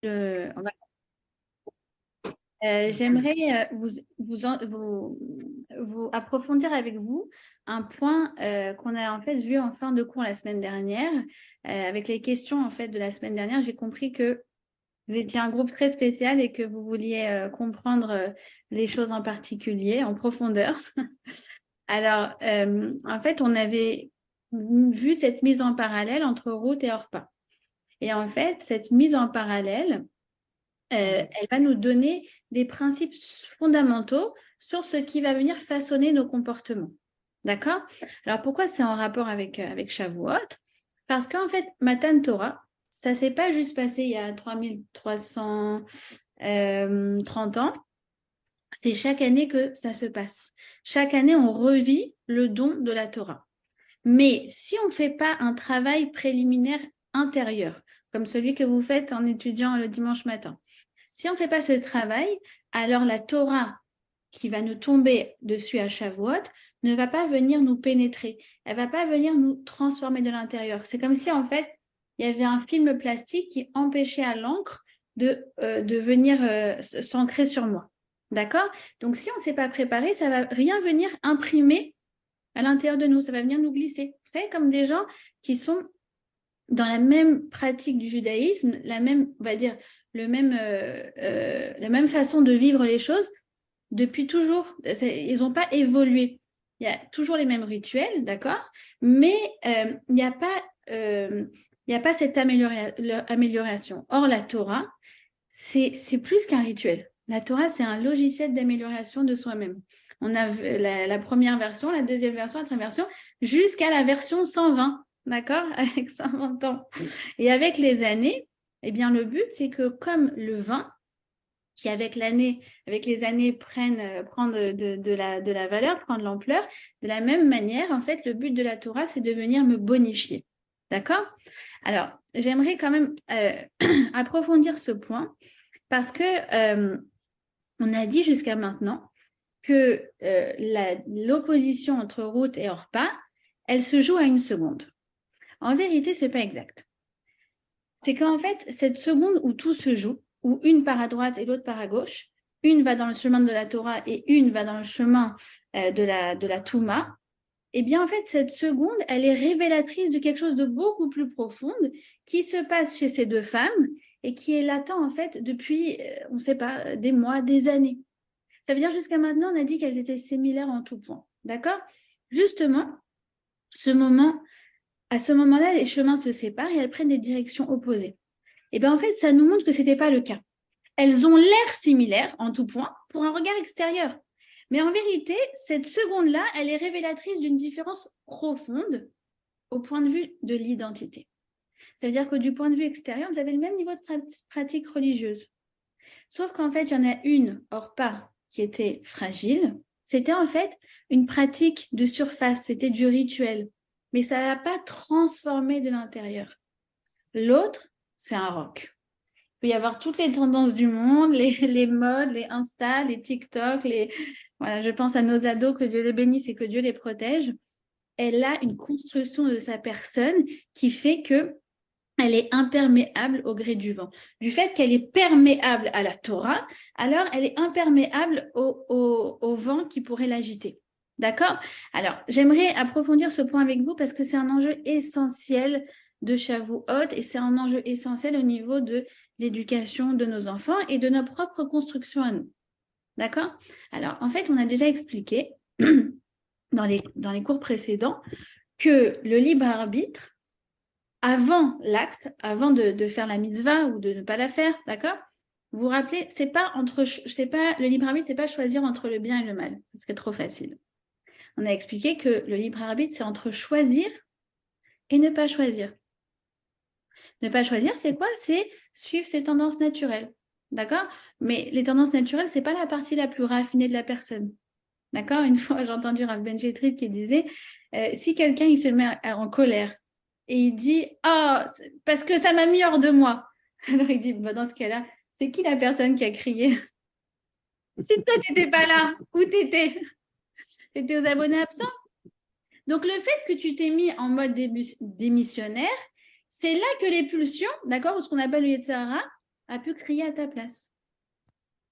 On va j'aimerais vous approfondir avec vous un point qu'on a en fait vu en fin de cours la semaine dernière. Avec les questions en fait de la semaine dernière, j'ai compris que vous étiez un groupe très spécial et que vous vouliez comprendre les choses en particulier, en profondeur. Alors, en fait, on avait vu cette mise en parallèle entre Ruth et Orpa. Et en fait, cette mise en parallèle, elle va nous donner des principes fondamentaux sur ce qui va venir façonner nos comportements. D'accord? Alors, pourquoi c'est en rapport avec Shavuot? Parce qu'en fait, Matan Torah, ça ne s'est pas juste passé il y a 3330 ans. C'est chaque année que ça se passe. Chaque année, on revit le don de la Torah. Mais si on ne fait pas un travail préliminaire intérieur, comme celui que vous faites en étudiant le dimanche matin, si on ne fait pas ce travail, alors la Torah qui va nous tomber dessus à Shavuot ne va pas venir nous pénétrer. Elle ne va pas venir nous transformer de l'intérieur. C'est comme si, en fait, il y avait un film plastique qui empêchait à l'encre de venir s'ancrer sur moi. D'accord? Donc, si on ne s'est pas préparé, ça ne va rien venir imprimer à l'intérieur de nous. Ça va venir nous glisser. Vous savez, comme des gens qui sont dans la même pratique du judaïsme, la même, on va dire, la même façon de vivre les choses depuis toujours. Ils n'ont pas évolué. Il y a toujours les mêmes rituels, d'accord? Mais il n'y a pas, il y a pas cette amélioration. Or, la Torah, c'est plus qu'un rituel. La Torah, c'est un logiciel d'amélioration de soi-même. On a la première version, la deuxième version, la troisième version, jusqu'à la version 120, d'accord? Avec 120 ans. Et avec les années, eh bien, le but, c'est que comme le vin, qui avec les années prend de la valeur, prend de l'ampleur, de la même manière, en fait, le but de la Torah, c'est de venir me bonifier. D'accord? Alors, j'aimerais quand même approfondir ce point parce que on a dit jusqu'à maintenant que l'opposition entre Ruth et Orpa, elle se joue à une seconde. En vérité, ce n'est pas exact. C'est qu'en fait, cette seconde où tout se joue, où une part à droite et l'autre part à gauche, une va dans le chemin de la Torah et une va dans le chemin de la Touma, eh bien, en fait, cette seconde, elle est révélatrice de quelque chose de beaucoup plus profond qui se passe chez ces deux femmes et qui est latent, en fait, depuis, on ne sait pas, des mois, des années. Ça veut dire jusqu'à maintenant, on a dit qu'elles étaient similaires en tout point. D'accord? Justement, à ce moment-là, les chemins se séparent et elles prennent des directions opposées. Et bien, en fait, ça nous montre que ce n'était pas le cas. Elles ont l'air similaires en tout point pour un regard extérieur. Mais en vérité, cette seconde-là, elle est révélatrice d'une différence profonde au point de vue de l'identité. Ça veut dire que du point de vue extérieur, vous avez le même niveau de pratique religieuse. Sauf qu'en fait, il y en a une, Orpa, qui était fragile. C'était en fait une pratique de surface, c'était du rituel. Mais ça ne l'a pas transformé de l'intérieur. L'autre, c'est un roc. Il peut y avoir toutes les tendances du monde, les modes, les Insta, les TikTok, voilà, je pense à nos ados, que Dieu les bénisse et que Dieu les protège. Elle a une construction de sa personne qui fait que elle est imperméable au gré du vent. Du fait qu'elle est perméable à la Torah, alors elle est imperméable au vent qui pourrait l'agiter. D'accord? Alors, j'aimerais approfondir ce point avec vous parce que c'est un enjeu essentiel de Shavuot et c'est un enjeu essentiel au niveau de l'éducation de nos enfants et de notre propre construction à nous. D'accord? Alors, en fait, on a déjà expliqué dans les cours précédents que le libre arbitre, avant l'acte, avant de faire la mitzvah ou de ne pas la faire, d'accord? Vous vous rappelez, le libre arbitre, c'est pas choisir entre le bien et le mal. Ce serait trop facile. On a expliqué que le libre arbitre, c'est entre choisir et ne pas choisir. Ne pas choisir, c'est quoi? C'est suivre ses tendances naturelles, d'accord? Mais les tendances naturelles, c'est pas la partie la plus raffinée de la personne. D'accord? Une fois, j'ai entendu Rav Ben Jetrit qui disait si quelqu'un il se met en colère et il dit oh, parce que ça m'a mis hors de moi. Alors il dit bah, dans ce cas-là, c'est qui la personne qui a crié? Si toi, tu n'étais pas là, où tu étais? Tu étais aux abonnés absents. Donc le fait que tu t'es mis en mode démissionnaire, c'est là que les pulsions, d'accord, ce qu'on appelle le Yetzirah, a pu crier à ta place.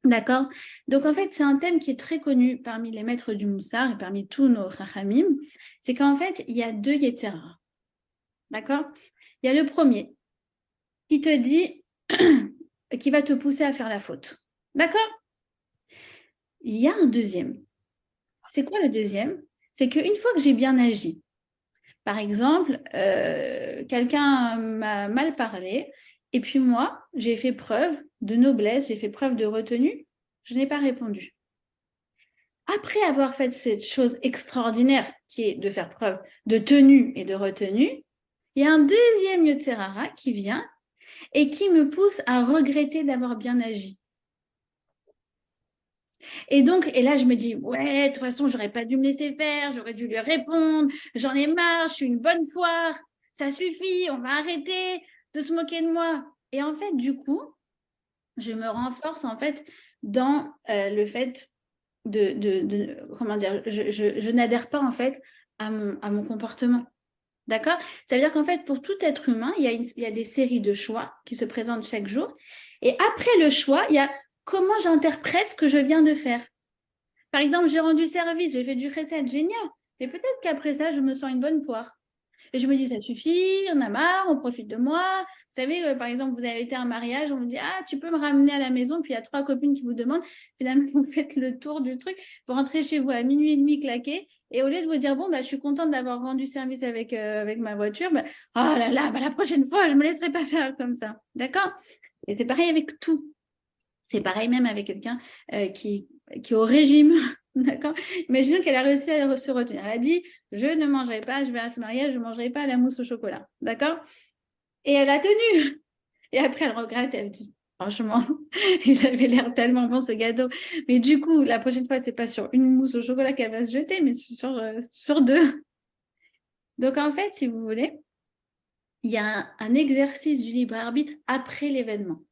D'accord? Donc, en fait, c'est un thème qui est très connu parmi les maîtres du Moussar et parmi tous nos Chachamim. C'est qu'en fait, il y a deux Yetzer Hara. D'accord? Il y a le premier qui te dit, qui va te pousser à faire la faute. D'accord? Il y a un deuxième. C'est quoi le deuxième? C'est qu'une fois que j'ai bien agi, par exemple, quelqu'un m'a mal parlé, et puis moi, j'ai fait preuve de noblesse, j'ai fait preuve de retenue, je n'ai pas répondu. Après avoir fait cette chose extraordinaire qui est de faire preuve de tenue et de retenue, il y a un deuxième Yetzer Hara qui vient et qui me pousse à regretter d'avoir bien agi. Et donc, et là, je me dis, ouais, de toute façon, j'aurais pas dû me laisser faire, j'aurais dû lui répondre, j'en ai marre, je suis une bonne poire, ça suffit, on va arrêter de se moquer de moi. Et en fait, du coup, je me renforce en fait dans le fait comment dire, je n'adhère pas en fait à mon comportement. D'accord? Ça veut dire qu'en fait, pour tout être humain, il y a des séries de choix qui se présentent chaque jour. Et après le choix, il y a comment j'interprète ce que je viens de faire. Par exemple, j'ai rendu service, j'ai fait du recette, génial. Mais peut-être qu'après ça, je me sens une bonne poire. Et je me dis, ça suffit, on a marre, on profite de moi. Vous savez, par exemple, vous avez été à un mariage, on vous dit, ah, tu peux me ramener à la maison, puis il y a 3 copines qui vous demandent, finalement, vous faites le tour du truc, vous rentrez chez vous à minuit et demi claqué, et au lieu de vous dire, bon, bah, je suis contente d'avoir rendu service avec ma voiture, bah, oh là là, bah, la prochaine fois, je ne me laisserai pas faire comme ça. D'accord? Et c'est pareil avec tout. C'est pareil même avec quelqu'un qui est au régime. D'accord? Imaginons qu'elle a réussi à se retenir. Elle a dit, je ne mangerai pas, je vais à ce mariage, je ne mangerai pas la mousse au chocolat. D'accord? Et elle a tenu. Et après, elle regrette, elle dit, franchement, il avait l'air tellement bon ce gâteau. Mais du coup, la prochaine fois, c'est pas sur une mousse au chocolat qu'elle va se jeter, mais sur deux. Donc en fait, si vous voulez, il y a un exercice du libre arbitre après l'événement.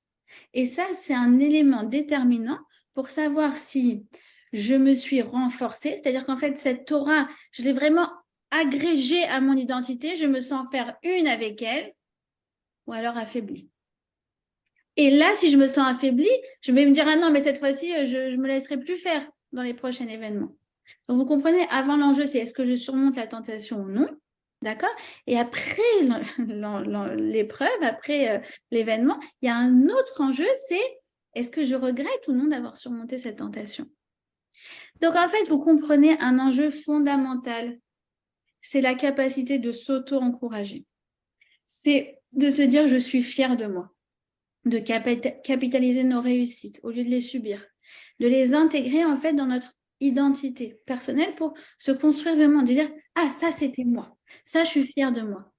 Et ça, c'est un élément déterminant pour savoir si je me suis renforcée, c'est-à-dire qu'en fait, cette Torah, je l'ai vraiment agrégée à mon identité, je me sens faire une avec elle, ou alors affaiblie. Et là, si je me sens affaiblie, je vais me dire, ah non, mais cette fois-ci, je ne me laisserai plus faire dans les prochains événements. Donc, vous comprenez, avant l'enjeu, c'est est-ce que je surmonte la tentation ou non? D'accord? Et après l'épreuve, après l'événement, il y a un autre enjeu, c'est est-ce que je regrette ou non d'avoir surmonté cette tentation? Donc, en fait, vous comprenez un enjeu fondamental, c'est la capacité de s'auto-encourager. C'est de se dire, je suis fière de moi, de capitaliser nos réussites au lieu de les subir, de les intégrer en fait dans notre identité personnelle pour se construire vraiment, de dire, ah, ça, c'était moi. Ça, je suis fière de moi.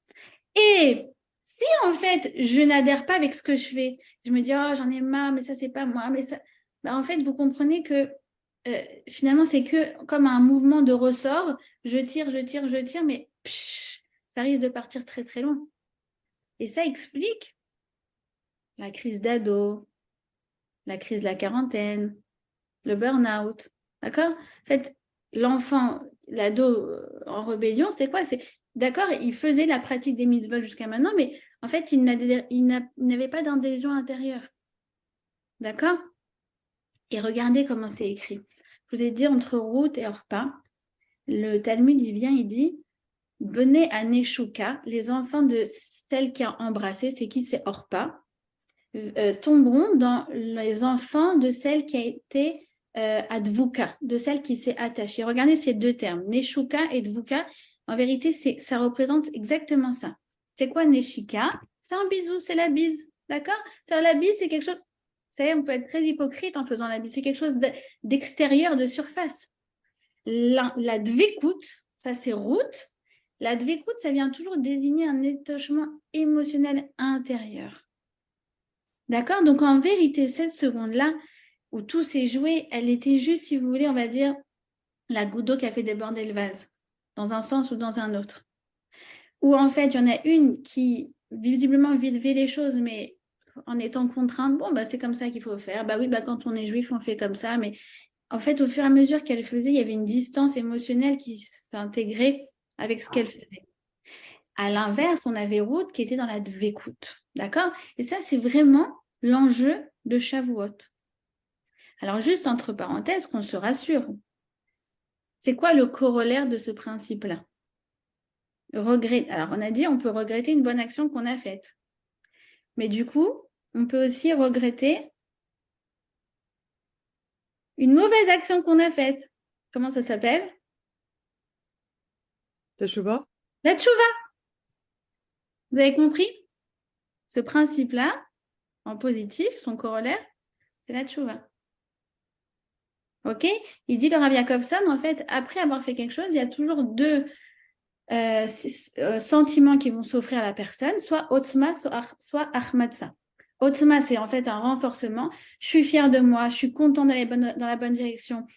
Et si en fait, je n'adhère pas avec ce que je fais, je me dis, oh, j'en ai marre, mais ça, c'est pas moi, mais ça. Bah, en fait, vous comprenez que finalement, c'est que comme un mouvement de ressort, je tire, je tire, mais ça risque de partir très, très loin. Et ça explique la crise d'ado, la crise de la quarantaine, le burn-out. D'accord? En fait, l'enfant, l'ado en rébellion, c'est quoi? C'est d'accord, il faisait la pratique des mitzvot jusqu'à maintenant, mais en fait, il n'avait pas d'adhésion intérieure. D'accord? Et regardez comment c'est écrit. Je vous ai dit entre Ruth et Orpa, le Talmud, il vient, il dit venez à Neshuka, les enfants de celle qui a embrassé, c'est qui? C'est Orpa, tomberont dans les enfants de celle qui a été advuka, de celle qui s'est attachée. Regardez ces deux termes, Neshuka et dvuka. En vérité, ça représente exactement ça. C'est quoi Neshika? C'est un bisou, c'est la bise. D'accord? La bise, c'est quelque chose. Vous savez, on peut être très hypocrite en faisant la bise. C'est quelque chose d'extérieur, de surface. La dvekut, ça c'est route. La dvekut, ça vient toujours désigner un attachement émotionnel intérieur. D'accord? Donc, en vérité, cette seconde-là, où tout s'est joué, elle était juste, si vous voulez, on va dire, la goutte d'eau qui a fait déborder le vase, dans un sens ou dans un autre. Ou en fait, il y en a une qui, visiblement, vivait les choses, mais en étant contrainte, bon, bah, c'est comme ça qu'il faut faire. Bah oui, bah, quand on est juif, on fait comme ça. Mais en fait, au fur et à mesure qu'elle faisait, il y avait une distance émotionnelle qui s'intégrait avec ce qu'elle faisait. À l'inverse, on avait Ruth qui était dans la dvécoute. D'accord? Et ça, c'est vraiment l'enjeu de Shavuot. Alors, juste entre parenthèses, qu'on se rassure. C'est quoi le corollaire de ce principe-là? Alors, on a dit on peut regretter une bonne action qu'on a faite. Mais du coup, on peut aussi regretter une mauvaise action qu'on a faite. Comment ça s'appelle? Teshuva? La tchouva. Vous avez compris? Ce principe-là, en positif, son corollaire, c'est la tchouva. OK? Il dit le Rav Yaakovson, en fait, après avoir fait quelque chose, il y a toujours deux sentiments qui vont s'offrir à la personne, soit Otzma, soit Ahmadsa. Otzma, c'est en fait un renforcement. Je suis fière de moi, je suis contente d'aller dans la bonne direction,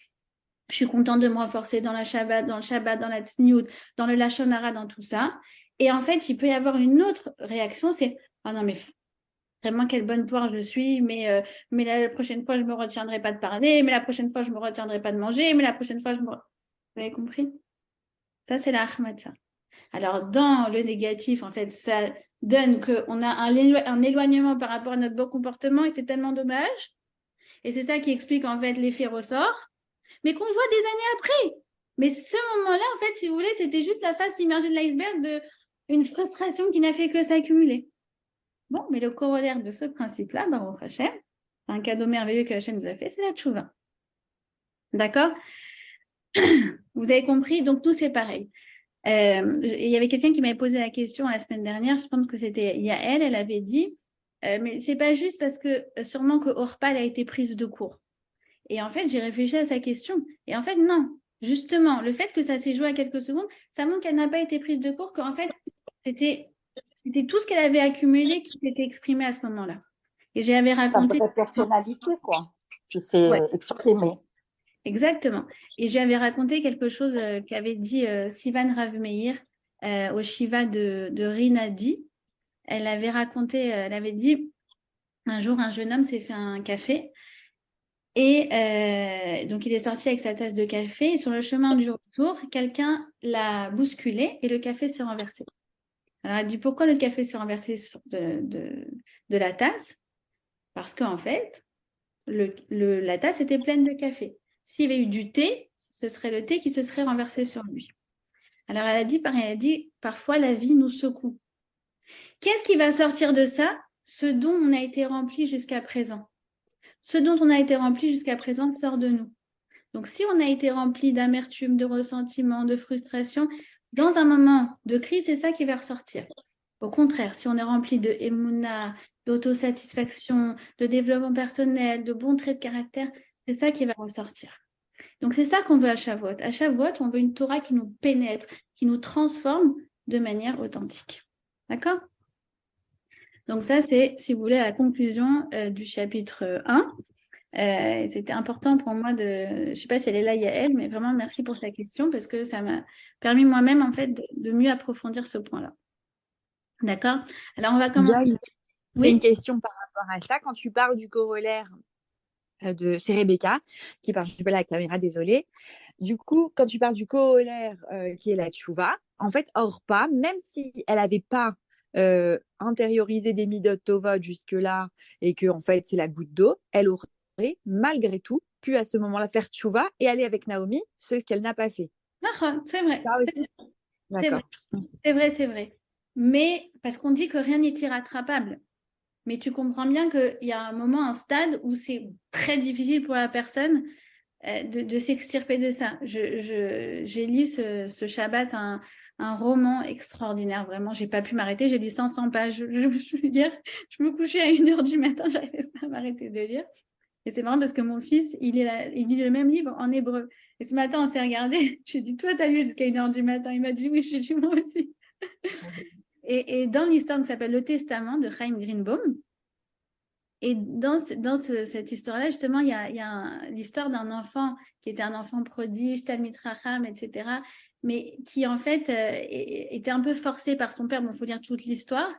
je suis contente de me renforcer dans le Shabbat, dans la Tzniout, dans le Lashon Hara, dans tout ça. Et en fait, il peut y avoir une autre réaction, c'est « Ah non, mais vraiment, quelle bonne poire je suis, mais la prochaine fois, je ne me retiendrai pas de parler, mais la prochaine fois, je ne me retiendrai pas de manger, mais la prochaine fois, je me... » Vous avez compris? Ça, c'est la Ahmadsa. Alors, dans le négatif, en fait, ça donne qu'on a un éloignement par rapport à notre bon comportement et c'est tellement dommage. Et c'est ça qui explique, en fait, l'effet ressort, mais qu'on voit des années après. Mais ce moment-là, en fait, si vous voulez, c'était juste la face immergée de l'iceberg d'une frustration qui n'a fait que s'accumuler. Bon, mais le corollaire de ce principe-là, Baruch Hashem, un cadeau merveilleux que Hashem nous a fait, c'est la tchouva. D'accord? Vous avez compris? Donc, nous, c'est pareil. Il y avait quelqu'un qui m'avait posé la question la semaine dernière, je pense que c'était Yael, elle avait dit, mais c'est pas juste parce que sûrement que Orpal a été prise de court. Et en fait, j'ai réfléchi à sa question. Et en fait, non. Justement, le fait que ça s'est joué à quelques secondes, ça montre qu'elle n'a pas été prise de court, qu'en fait, c'était tout ce qu'elle avait accumulé qui s'était exprimé à ce moment-là. Et j'avais Sa raconté... vraie personnalité, quoi, qui s'est Ouais, exprimée. exactement. Et je lui avais raconté quelque chose qu'avait dit Sivan Rav Meir au Shiva de Rinadi. Elle avait raconté, elle avait dit, un jour, un jeune homme s'est fait un café et donc il est sorti avec sa tasse de café et sur le chemin du retour, quelqu'un l'a bousculé et le café s'est renversé. Alors elle dit, pourquoi le café s'est renversé de la tasse? Parce qu'en fait, la tasse était pleine de café. S'il y avait eu du thé, ce serait le thé qui se serait renversé sur lui. Alors elle a dit, pareil, elle a dit, parfois la vie nous secoue. Qu'est-ce qui va sortir de ça? Ce dont on a été rempli jusqu'à présent. Ce dont on a été rempli jusqu'à présent sort de nous. Donc, si on a été rempli d'amertume, de ressentiment, de frustration, dans un moment de crise, c'est ça qui va ressortir. Au contraire, si on est rempli de émouna, d'autosatisfaction, de développement personnel, de bons traits de caractère, c'est ça qui va ressortir. Donc, c'est ça qu'on veut à Shavuot. À Shavuot, on veut une Torah qui nous pénètre, qui nous transforme de manière authentique. D'accord? Donc ça, c'est, si vous voulez, la conclusion du chapitre 1. C'était important pour moi je ne sais pas si elle est là, Yael, mais vraiment merci pour sa question parce que ça m'a permis moi-même, en fait, de mieux approfondir ce point-là. D'accord? Alors, on va commencer. J'ai une Oui? question par rapport à ça. Quand tu parles du corollaire c'est Rebecca qui parle, je sais pas la caméra, désolée. Du coup, quand tu parles du corollaire qui est la tchouva, en fait, Orpa, même si elle n'avait pas intériorisé des midot tova jusque-là et que en fait c'est la goutte d'eau, elle aurait malgré tout pu à ce moment-là faire tchouva et aller avec Naomi, ce qu'elle n'a pas fait. D'accord, c'est vrai. Ça aussi. C'est vrai. D'accord. C'est vrai, c'est vrai. Mais parce qu'on dit que rien n'est irrattrapable. Mais tu comprends bien qu'il y a un moment, un stade où c'est très difficile pour la personne de s'extirper de ça. J'ai lu ce Shabbat, un roman extraordinaire, vraiment. J'ai pas pu m'arrêter. J'ai lu 500 pages. Hier, je me couchais à 1h du matin, j'arrivais pas à m'arrêter de lire. Et c'est marrant parce que mon fils, il lit le même livre en hébreu. Et ce matin, on s'est regardé. Je lui ai dit, toi, t'as lu jusqu'à 1h du matin. Il m'a dit, oui, je dit, moi aussi. Et dans l'histoire qui s'appelle Le Testament de Chaim Greenbaum, et dans cette histoire-là, justement, il y a l'histoire d'un enfant qui était un enfant prodige, Talmid Chacham, etc., mais qui, en fait, était un peu forcé par son père. Bon, il faut lire toute l'histoire.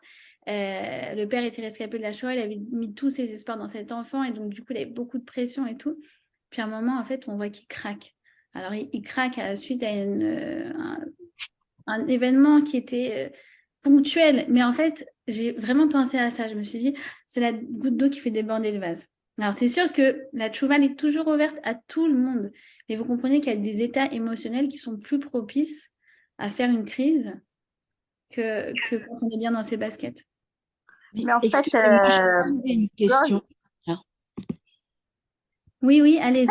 Le père était rescapé de la Shoah, il avait mis tous ses espoirs dans cet enfant, et donc, du coup, il avait beaucoup de pression et tout. Puis, à un moment, en fait, on voit qu'il craque. Alors, il craque suite à un événement qui était ponctuel. Mais en fait, j'ai vraiment pensé à ça. Je me suis dit, c'est la goutte d'eau qui fait déborder le vase. Alors, c'est sûr que la tchouva est toujours ouverte à tout le monde. Mais vous comprenez qu'il y a des états émotionnels qui sont plus propices à faire une crise que quand on est bien dans ses baskets. Mais en fait, Excusez-moi, je peux poser une question. Oui, oui, allez-y.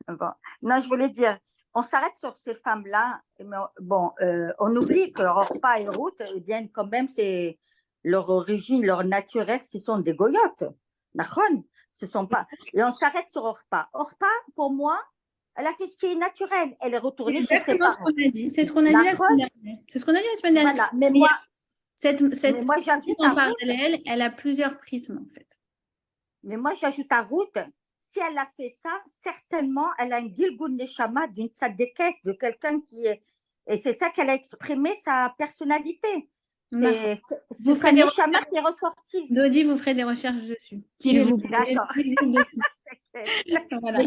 bon. Non, je voulais dire, on s'arrête sur ces femmes-là, mais bon, on oublie que Orpah et Ruth, eh bien, quand même, c'est leur origine, leur naturel, ce sont des goyotes. D'accord? Ce sont pas. Et on s'arrête sur Orpah. Orpah, pour moi, elle a fait ce qui est naturel. Elle est retournée chez ses Exactement ce parents. qu'on a dit. C'est ce qu'on a dit la semaine dernière. C'est ce qu'on a dit la semaine dernière. Voilà. Mais Mais moi, cette j'ajoute en à Ruth, parallèle, elle a plusieurs prismes, en fait. mais moi, j'ajoute à Ruth, si elle a fait ça, certainement, elle a une Gilgun Neshama d'une tzadékette, de quelqu'un qui est. Et c'est ça qu'elle a exprimé sa personnalité. C'est sa Neshama qui est ressortie. Dodi, vous ferez des recherches dessus. S'il vous plaît. D'accord. Voilà.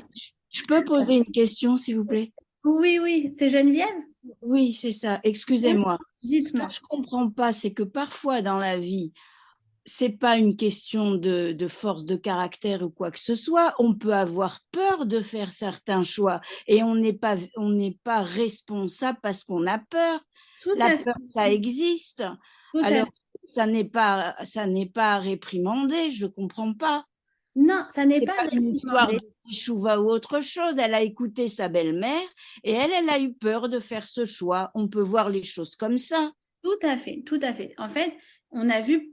Je peux poser une question, s'il vous plaît? Oui, oui, c'est Geneviève? Oui, c'est ça. Excusez-moi. Ce Dites-moi. que je ne comprends pas, c'est que parfois dans la vie, c'est pas une question de force de caractère ou quoi que ce soit. On peut avoir peur de faire certains choix et on n'est pas responsable parce qu'on a peur. La peur, ça existe. Alors, ça n'est pas à réprimander. Je comprends pas. Non, ça n'est pas une histoire de teshuvah ou autre chose. Elle a écouté sa belle-mère et elle a eu peur de faire ce choix. On peut voir les choses comme ça. Tout à fait, tout à fait. En fait, on a vu.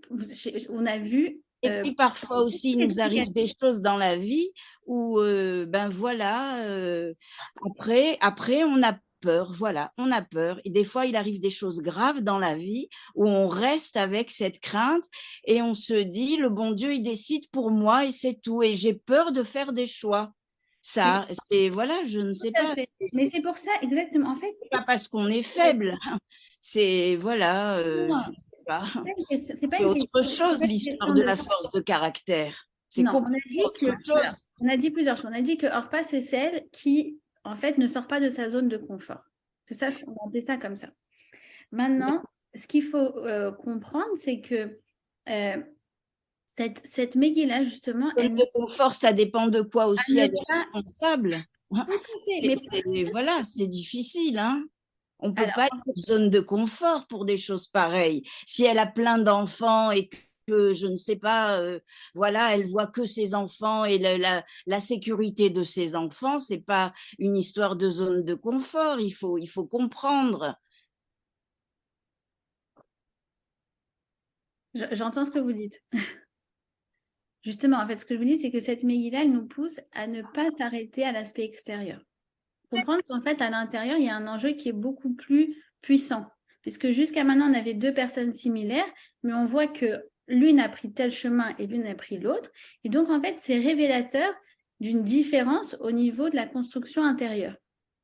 Et puis parfois aussi, il nous arrive des choses dans la vie où, ben voilà, après, on a peur, voilà, on a peur. Et des fois, il arrive des choses graves dans la vie où on reste avec cette crainte et on se dit, le bon Dieu, il décide pour moi et c'est tout. Et j'ai peur de faire des choix. Ça, c'est, voilà, je ne sais pas. Mais c'est pour ça, exactement. En fait, c'est pas parce qu'on est faible. C'est, voilà. C'est pas autre chose, l'histoire de la force de caractère. Non, on a dit plusieurs choses. On a dit que Orpah, c'est celle qui, en fait, ne sort pas de sa zone de confort. C'est ça, on a appelé ça comme ça. Maintenant, ce qu'il faut comprendre, c'est que cette Megillah, justement... Le confort, ça dépend de quoi aussi elle est responsable. Voilà, c'est difficile, hein. On ne peut pas être en zone de confort pour des choses pareilles. Si elle a plein d'enfants et que, je ne sais pas, voilà, elle voit que ses enfants et la sécurité de ses enfants, ce n'est pas une histoire de zone de confort. Il faut comprendre. J'entends ce que vous dites. Justement, en fait, ce que je vous dis, c'est que cette Megillah, elle nous pousse à ne pas s'arrêter à l'aspect extérieur. Comprendre qu'en fait, à l'intérieur, il y a un enjeu qui est beaucoup plus puissant. Puisque jusqu'à maintenant, on avait deux personnes similaires, mais on voit que l'une a pris tel chemin et l'une a pris l'autre. Et donc, en fait, c'est révélateur d'une différence au niveau de la construction intérieure.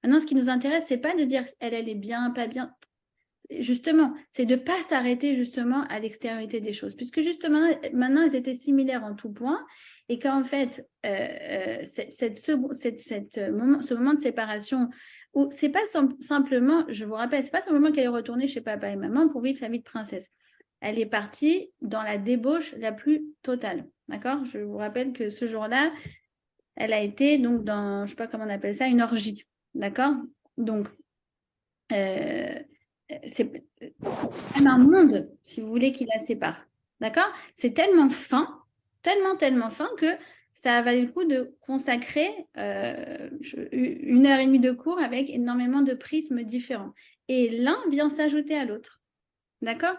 Maintenant, ce qui nous intéresse, ce n'est pas de dire elle est bien, pas bien. Justement, c'est de ne pas s'arrêter justement à l'extériorité des choses. Puisque justement, maintenant, elles étaient similaires en tout point. Et qu'en fait, ce moment de séparation, où c'est pas simplement, je vous rappelle, c'est pas simplement qu'elle est retournée chez papa et maman pour vivre sa vie de princesse. Elle est partie dans la débauche la plus totale. D'accord? Je vous rappelle que ce jour-là, elle a été donc dans, je ne sais pas comment on appelle ça, une orgie. D'accord? Donc, c'est même un monde, si vous voulez, qui la sépare. D'accord? C'est tellement fin, tellement fin que ça a valu le coup de consacrer 1h30 de cours avec énormément de prismes différents. Et l'un vient s'ajouter à l'autre. D'accord?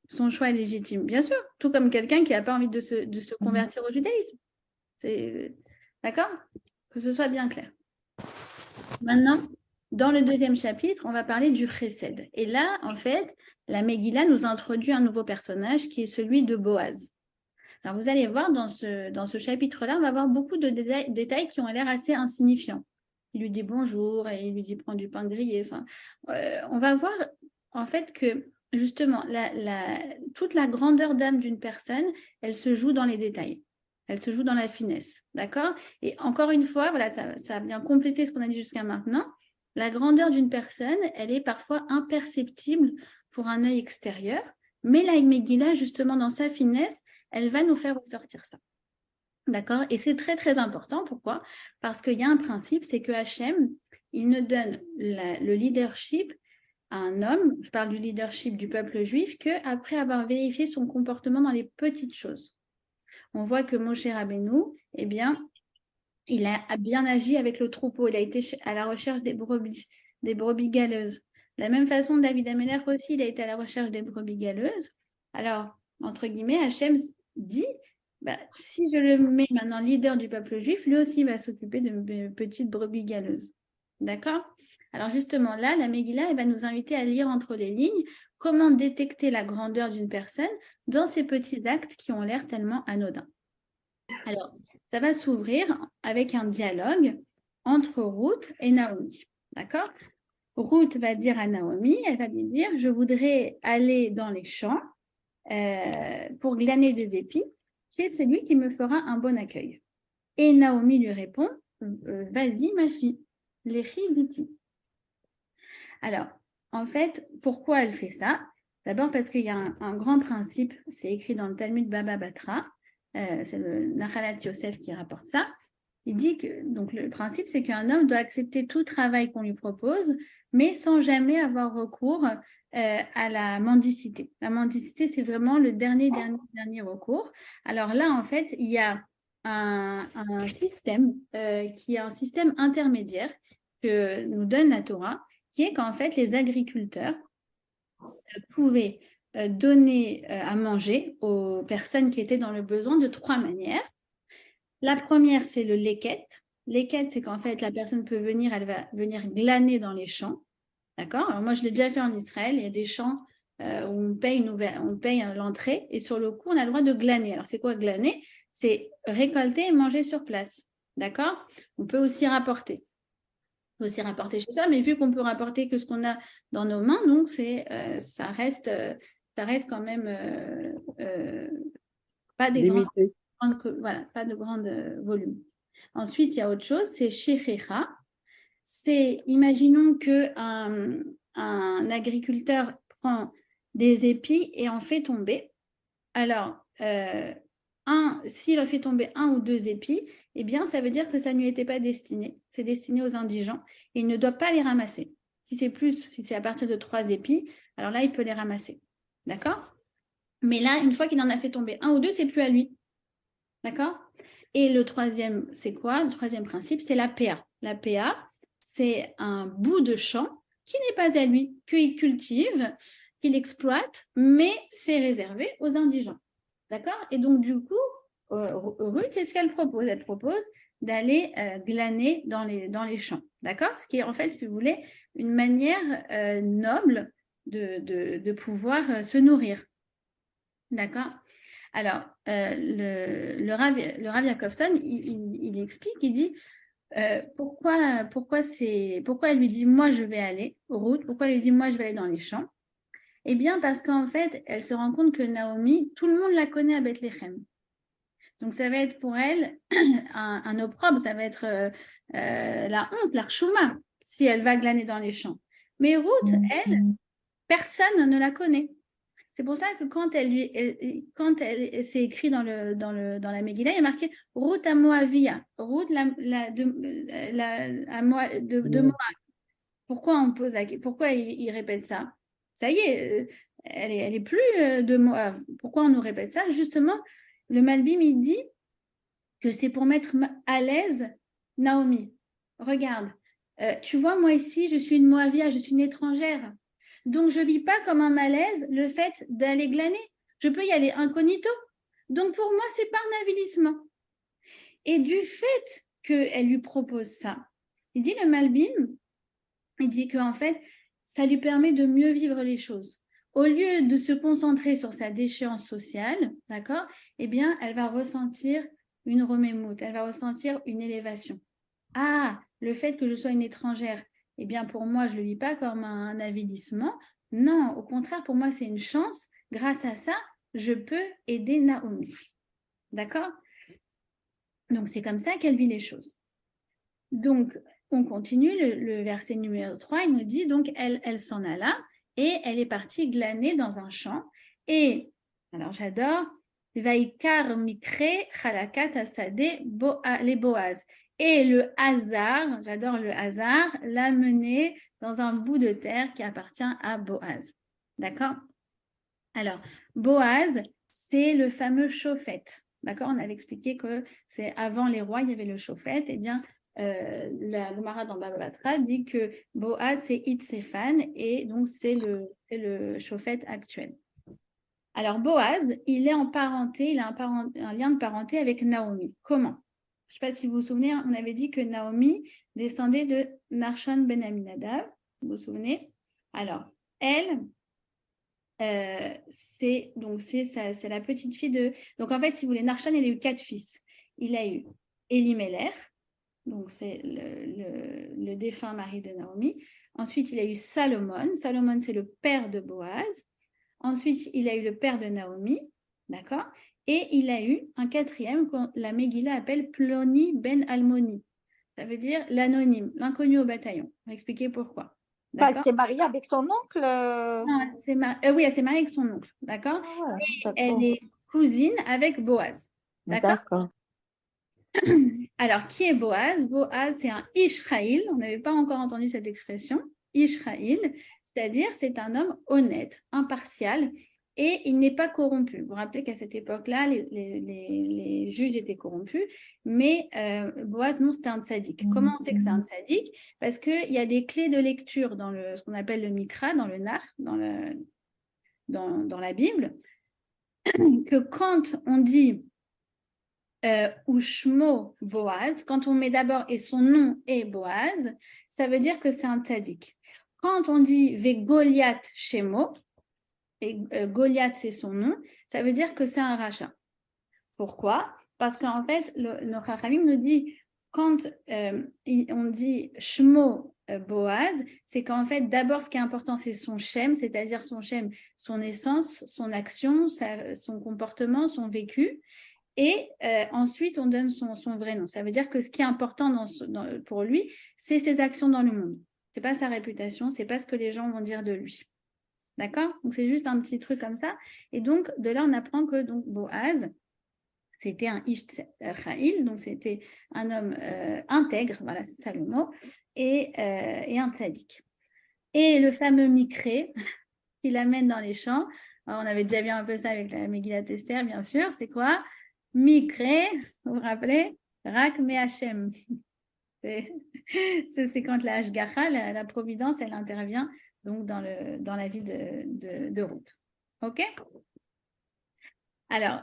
Son choix est légitime, bien sûr, tout comme quelqu'un qui n'a pas envie de se convertir au judaïsme. D'accord? Que ce soit bien clair. Maintenant, dans le deuxième chapitre, on va parler du chesed. Et là, en fait, la Megillah nous introduit un nouveau personnage qui est celui de Boaz. Alors, vous allez voir, dans ce chapitre-là, on va avoir beaucoup de détails qui ont l'air assez insignifiants. Il lui dit bonjour et il lui dit prends du pain grillé. Enfin, on va voir, en fait, que justement, toute la grandeur d'âme d'une personne, elle se joue dans les détails. Elle se joue dans la finesse. D'accord? Et encore une fois, voilà, ça vient compléter ce qu'on a dit jusqu'à maintenant. La grandeur d'une personne, elle est parfois imperceptible pour un œil extérieur, mais la Megillah, justement, dans sa finesse, elle va nous faire ressortir ça. D'accord? Et c'est très, très important. Pourquoi? Parce qu'il y a un principe, c'est que Hachem, il ne donne le leadership à un homme, je parle du leadership du peuple juif, qu'après avoir vérifié son comportement dans les petites choses. On voit que Moshe Rabbeinu, eh bien, il a bien agi avec le troupeau. Il a été à la recherche des brebis galeuses. De la même façon, David Ameller aussi, il a été à la recherche des brebis galeuses. Alors, entre guillemets, Hachem dit, si je le mets maintenant leader du peuple juif, lui aussi va s'occuper de petites brebis galeuses. D'accord? Alors justement, là, la Megillah, elle va nous inviter à lire entre les lignes comment détecter la grandeur d'une personne dans ces petits actes qui ont l'air tellement anodins. Alors, ça va s'ouvrir avec un dialogue entre Ruth et Naomi. D'accord? Ruth va dire à Naomi, elle va lui dire, je voudrais aller dans les champs pour glaner des épis chez celui qui me fera un bon accueil. Et Naomi lui répond, vas-y ma fille, l'échi biti. Alors, en fait, pourquoi elle fait ça? D'abord parce qu'il y a un grand principe, c'est écrit dans le Talmud Baba Batra, c'est le Nachalat Yosef qui rapporte ça. Il dit que donc le principe, c'est qu'un homme doit accepter tout travail qu'on lui propose, mais sans jamais avoir recours à la mendicité. La mendicité, c'est vraiment le dernier recours. Alors là, en fait, il y a un système qui est un système intermédiaire que nous donne la Torah, qui est qu'en fait, les agriculteurs pouvaient donner à manger aux personnes qui étaient dans le besoin de 3 manières. La première, c'est le leket. Leket, c'est qu'en fait, la personne peut venir, elle va venir glaner dans les champs. D'accord? Alors moi, je l'ai déjà fait en Israël. Il y a des champs où on paye l'entrée et sur le coup, on a le droit de glaner. Alors, c'est quoi glaner? C'est récolter et manger sur place. D'accord? On peut aussi rapporter. On peut aussi rapporter chez soi, mais vu qu'on peut rapporter que ce qu'on a dans nos mains, donc ça reste quand même pas des limité. pas de grand volume. Ensuite, il y a autre chose, c'est shechecha. C'est, imaginons qu'un agriculteur prend des épis et en fait tomber. Alors, s'il en fait tomber 1 ou 2 épis, eh bien, ça veut dire que ça ne lui était pas destiné. C'est destiné aux indigents et il ne doit pas les ramasser. Si c'est à partir de 3 épis, alors là, il peut les ramasser. D'accord? Mais là, une fois qu'il en a fait tomber 1 ou 2, c'est plus à lui. D'accord? Et le troisième, c'est quoi? Le troisième principe, c'est la PA. La PA, c'est un bout de champ qui n'est pas à lui, qu'il cultive, qu'il exploite, mais c'est réservé aux indigents. D'accord? Et donc, du coup, Ruth, c'est ce qu'elle propose. Elle propose d'aller glaner dans les champs. D'accord? Ce qui est, en fait, si vous voulez, une manière noble de pouvoir se nourrir. D'accord? Alors, le Rav Jacobson, il explique, il dit pourquoi elle lui dit moi je vais aller aux routes, pourquoi elle lui dit moi je vais aller dans les champs? Eh bien parce qu'en fait, elle se rend compte que Naomi, tout le monde la connaît à Bethléem. Donc ça va être pour elle un opprobre, ça va être la honte, l'archouma, si elle va glaner dans les champs. Mais Ruth, elle, personne ne la connaît. C'est pour ça que quand c'est écrit dans la Megillah, il y a marqué Ruth à Moavia, Ruth de Moab. Pourquoi pourquoi il répète ça? Ça y est, elle est plus de Moab. Pourquoi on nous répète ça? Justement, le Malbim, il dit que c'est pour mettre à l'aise Naomi. Regarde, tu vois, moi ici, je suis une Moavia, je suis une étrangère. Donc, je ne vis pas comme un malaise le fait d'aller glaner. Je peux y aller incognito. Donc, pour moi, ce n'est pas un avilissement. Et du fait qu'elle lui propose ça, il dit le Malbim, il dit qu'en fait, ça lui permet de mieux vivre les choses. Au lieu de se concentrer sur sa déchéance sociale, d'accord, eh bien, elle va ressentir une remémoute, elle va ressentir une élévation. Ah, le fait que je sois une étrangère, eh bien, pour moi, je ne le vis pas comme un avilissement. Non, au contraire, pour moi, c'est une chance. Grâce à ça, je peux aider Naomi. D'accord? Donc, c'est comme ça qu'elle vit les choses. Donc, on continue. Le verset numéro 3, il nous dit, donc, elle s'en alla et elle est partie glaner dans un champ. Et, alors j'adore, Vaikar Mikre Chalakat Asade les Boaz. Et le hasard, j'adore le hasard, l'a menée dans un bout de terre qui appartient à Boaz. D'accord? Alors, Boaz, c'est le fameux Shofet. D'accord? On avait expliqué que c'est avant les rois, il y avait le Shofet. Eh bien, la Gemara dans Baba Batra dit que Boaz, c'est Itzéphane et donc c'est le Shofet actuel. Alors, Boaz, il est en parenté, il a un lien de parenté avec Naomi. Comment? Je ne sais pas si vous vous souvenez, on avait dit que Naomi descendait de Narshon ben Aminadav. Vous vous souvenez? Alors, elle, c'est la petite fille de... Donc, en fait, si vous voulez, Narshon, il a eu 4 fils. Il a eu Elimelech, donc c'est le défunt mari de Naomi. Ensuite, il a eu Salomon. Salomon, c'est le père de Boaz. Ensuite, il a eu le père de Naomi, d'accord? Et il a eu un 4e que la Megillah appelle Ploni ben Almoni. Ça veut dire l'anonyme, l'inconnu au bataillon. On va expliquer pourquoi. Enfin, elle s'est mariée avec son oncle Non, oui, elle s'est mariée avec son oncle, d'accord? Ah ouais, Et elle est cousine avec Boaz, d'accord? Alors, qui est Boaz? Boaz, c'est un Ishraïl. On n'avait pas encore entendu cette expression. Ishraïl, c'est-à-dire c'est un homme honnête, impartial, et il n'est pas corrompu. Vous vous rappelez qu'à cette époque-là, les juges étaient corrompus, mais Boaz, non, c'était un tzaddik. Comment on sait que c'est un tzaddik? Parce qu'il y a des clés de lecture dans ce qu'on appelle le Mikra, dans le Nar, dans la Bible, que quand on dit ou Shmo Boaz, quand on met d'abord et son nom est Boaz, ça veut dire que c'est un tzaddik. Quand on dit Ve Goliath Shemo, et Goliath c'est son nom, ça veut dire que c'est un rachat. Pourquoi? Parce qu'en fait, le Chachamim nous dit, quand on dit Shmo Boaz, c'est qu'en fait, d'abord, ce qui est important, c'est son shem, c'est-à-dire son shem, son essence, son action, son comportement, son vécu. Et ensuite, on donne son vrai nom. Ça veut dire que ce qui est important pour lui, c'est ses actions dans le monde. Ce n'est pas sa réputation, ce n'est pas ce que les gens vont dire de lui. D'accord? Donc, c'est juste un petit truc comme ça. Et donc, de là, on apprend que donc, Boaz, c'était un Ishraïl, donc c'était un homme intègre, voilà, c'est ça le mot, et un tzaddik. Et le fameux Mikré, qui l'amène dans les champs, alors, on avait déjà vu un peu ça avec la Megillat Esther, bien sûr, c'est quoi? Mikré, vous vous rappelez? Rak me Hachem. C'est quand la Hashgacha, la providence, elle intervient donc dans la vie de Ruth. OK? Alors,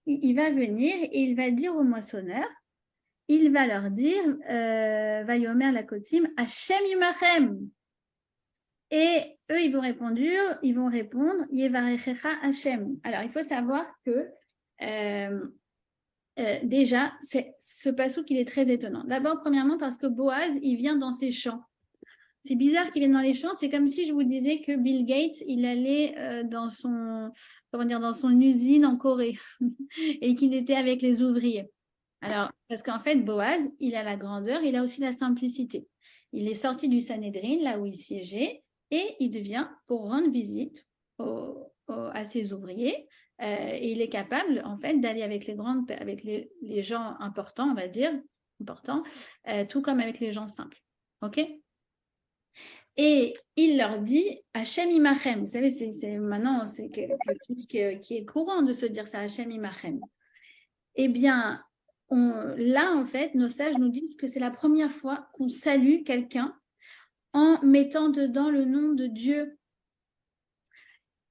il va venir et il va dire aux moissonneurs, il va leur dire, Vayomer la Kotzim, Hachem imachem. Et eux, ils vont répondre, Yevarechecha Hachem. Alors, il faut savoir que déjà, ce passouk, il est très étonnant. D'abord, premièrement, parce que Boaz, il vient dans ses champs. C'est bizarre qu'il vienne dans les champs. C'est comme si je vous disais que Bill Gates, il allait dans son usine en Corée et qu'il était avec les ouvriers. Alors, parce qu'en fait, Boaz, il a la grandeur, il a aussi la simplicité. Il est sorti du Sanhédrin, là où il siégeait, et il vient pour rendre visite à ses ouvriers. Et il est capable, en fait, d'aller avec les gens importants, on va dire, tout comme avec les gens simples. OK? Et il leur dit Hachem imachem. Vous savez, maintenant, c'est quelque chose qui est courant de se dire ça, Hachem imachem. Eh bien, là, en fait, nos sages nous disent que c'est la première fois qu'on salue quelqu'un en mettant dedans le nom de Dieu.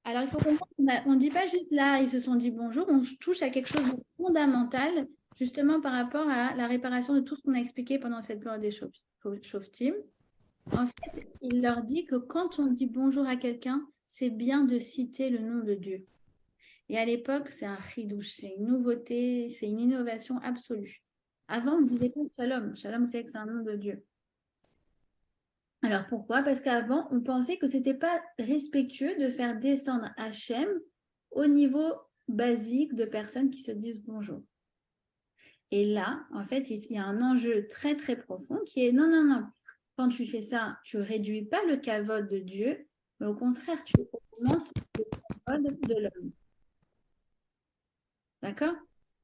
Alors, il faut comprendre qu'on ne dit pas juste là, ils se sont dit bonjour, on touche à quelque chose de fondamental, justement par rapport à la réparation de tout ce qu'on a expliqué pendant cette période des Shoftim. En fait, il leur dit que quand on dit bonjour à quelqu'un, c'est bien de citer le nom de Dieu. Et à l'époque, c'est un chidouche, c'est une nouveauté, c'est une innovation absolue. Avant, on disait pas shalom. Shalom, c'est que c'est un nom de Dieu. Alors pourquoi? Parce qu'avant, on pensait que ce n'était pas respectueux de faire descendre Hachem au niveau basique de personnes qui se disent bonjour. Et là, en fait, il y a un enjeu très, très profond qui est non. Quand tu fais ça, tu ne réduis pas le kavod de Dieu, mais au contraire, tu augmentes le cavod de l'homme. D'accord?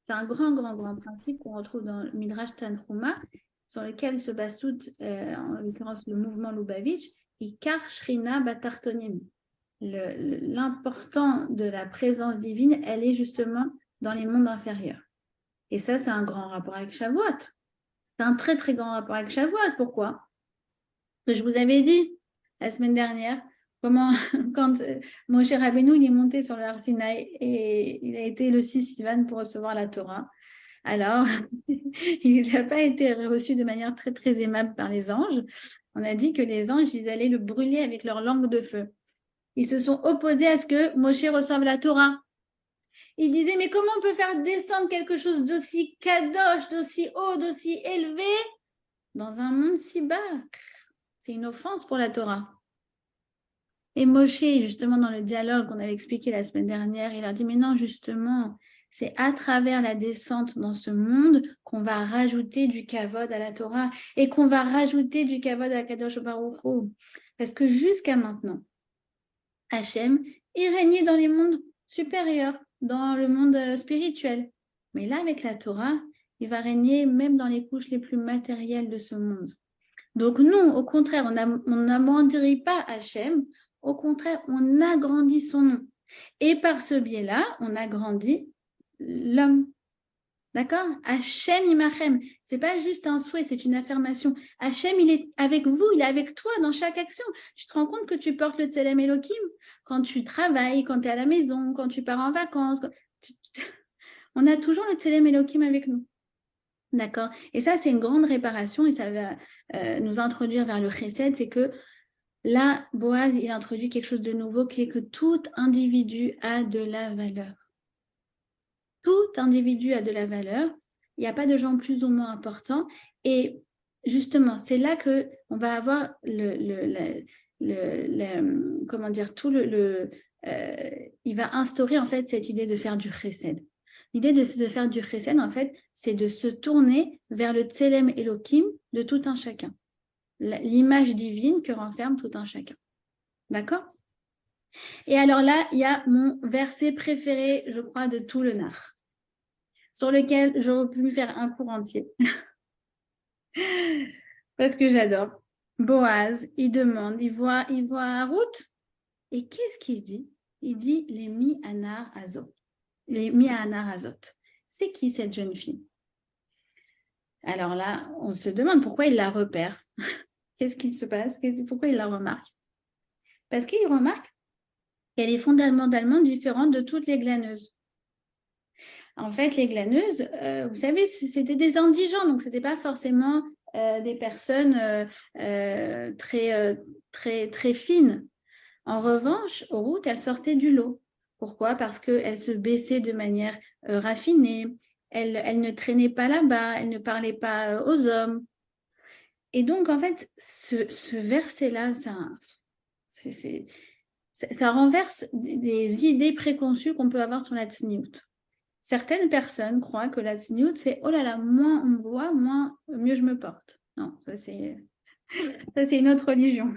C'est un grand, grand, grand principe qu'on retrouve dans le Midrash Tanhuma, sur lequel se base tout, en l'occurrence le mouvement Lubavitch, Ikar Shrina Batartonim. L'important de la présence divine, elle est justement dans les mondes inférieurs. Et ça, c'est un grand rapport avec Shavuot. C'est un très, très grand rapport avec Shavuot. Pourquoi? Parce que je vous avais dit la semaine dernière comment, quand Moshe Rabbeinu il est monté sur le Har Sinaï et il a été le 6 Sivan pour recevoir la Torah. Alors, il n'a pas été reçu de manière très, très aimable par les anges. On a dit que les anges, ils allaient le brûler avec leur langue de feu. Ils se sont opposés à ce que Moshe reçoive la Torah. Ils disaient, mais comment on peut faire descendre quelque chose d'aussi kadosh, d'aussi haut, d'aussi élevé dans un monde si bas? C'est une offense pour la Torah. Et Moshe, justement, dans le dialogue qu'on avait expliqué la semaine dernière, il leur dit, mais non, justement, c'est à travers la descente dans ce monde qu'on va rajouter du kavod à la Torah et qu'on va rajouter du kavod à Kadosh Baruch Hu. Parce que jusqu'à maintenant, Hachem, il régnait dans les mondes supérieurs, dans le monde spirituel. Mais là, avec la Torah, il va régner même dans les couches les plus matérielles de ce monde. Donc nous, au contraire, on n'agrandit pas Hachem, au contraire, on agrandit son nom. Et par ce biais-là, on agrandit l'homme. D'accord? Hachem imachem. Ce n'est pas juste un souhait, c'est une affirmation. Hachem, il est avec vous, il est avec toi dans chaque action. Tu te rends compte que tu portes le Tselem Elohim quand tu travailles, quand tu es à la maison, quand tu pars en vacances. On a toujours le Tselem Elohim avec nous. D'accord? Et ça, c'est une grande réparation et ça va nous introduire vers le chesed. C'est que là, Boaz, il introduit quelque chose de nouveau qui est que tout individu a de la valeur. Tout individu a de la valeur. Il n'y a pas de gens plus ou moins importants. Et justement, c'est là qu'on va avoir comment dire, il va instaurer en fait cette idée de faire du chesed. L'idée de faire du chesed, en fait, c'est de se tourner vers le tselem Elohim de tout un chacun. L'image divine que renferme tout un chacun. D'accord? Et alors là, il y a mon verset préféré, je crois, de tout le Nar, sur lequel j'aurais pu faire un cours entier. Parce que j'adore. Boaz, il demande, il voit Ruth, et qu'est-ce qu'il dit? Il dit les mi-anar azot. Les mi-anar azot. C'est qui cette jeune fille? Alors là, on se demande pourquoi il la repère. Qu'est-ce qui se passe? Pourquoi il la remarque? Parce qu'il remarque qu'elle est fondamentalement différente de toutes les glaneuses. En fait, les glaneuses, vous savez, c'était des indigents, donc ce n'était pas forcément des personnes très, très, très fines. En revanche, Ruth, elle sortait du lot. Pourquoi? Parce qu'elle se baissait de manière raffinée, elle ne traînait pas là-bas, elle ne parlait pas aux hommes. Et donc, en fait, ce verset-là, ça renverse des idées préconçues qu'on peut avoir sur la tsniout. Certaines personnes croient que la tsniout, c'est « oh là là, moins on me voit, mieux je me porte ». Non, ça c'est une autre religion.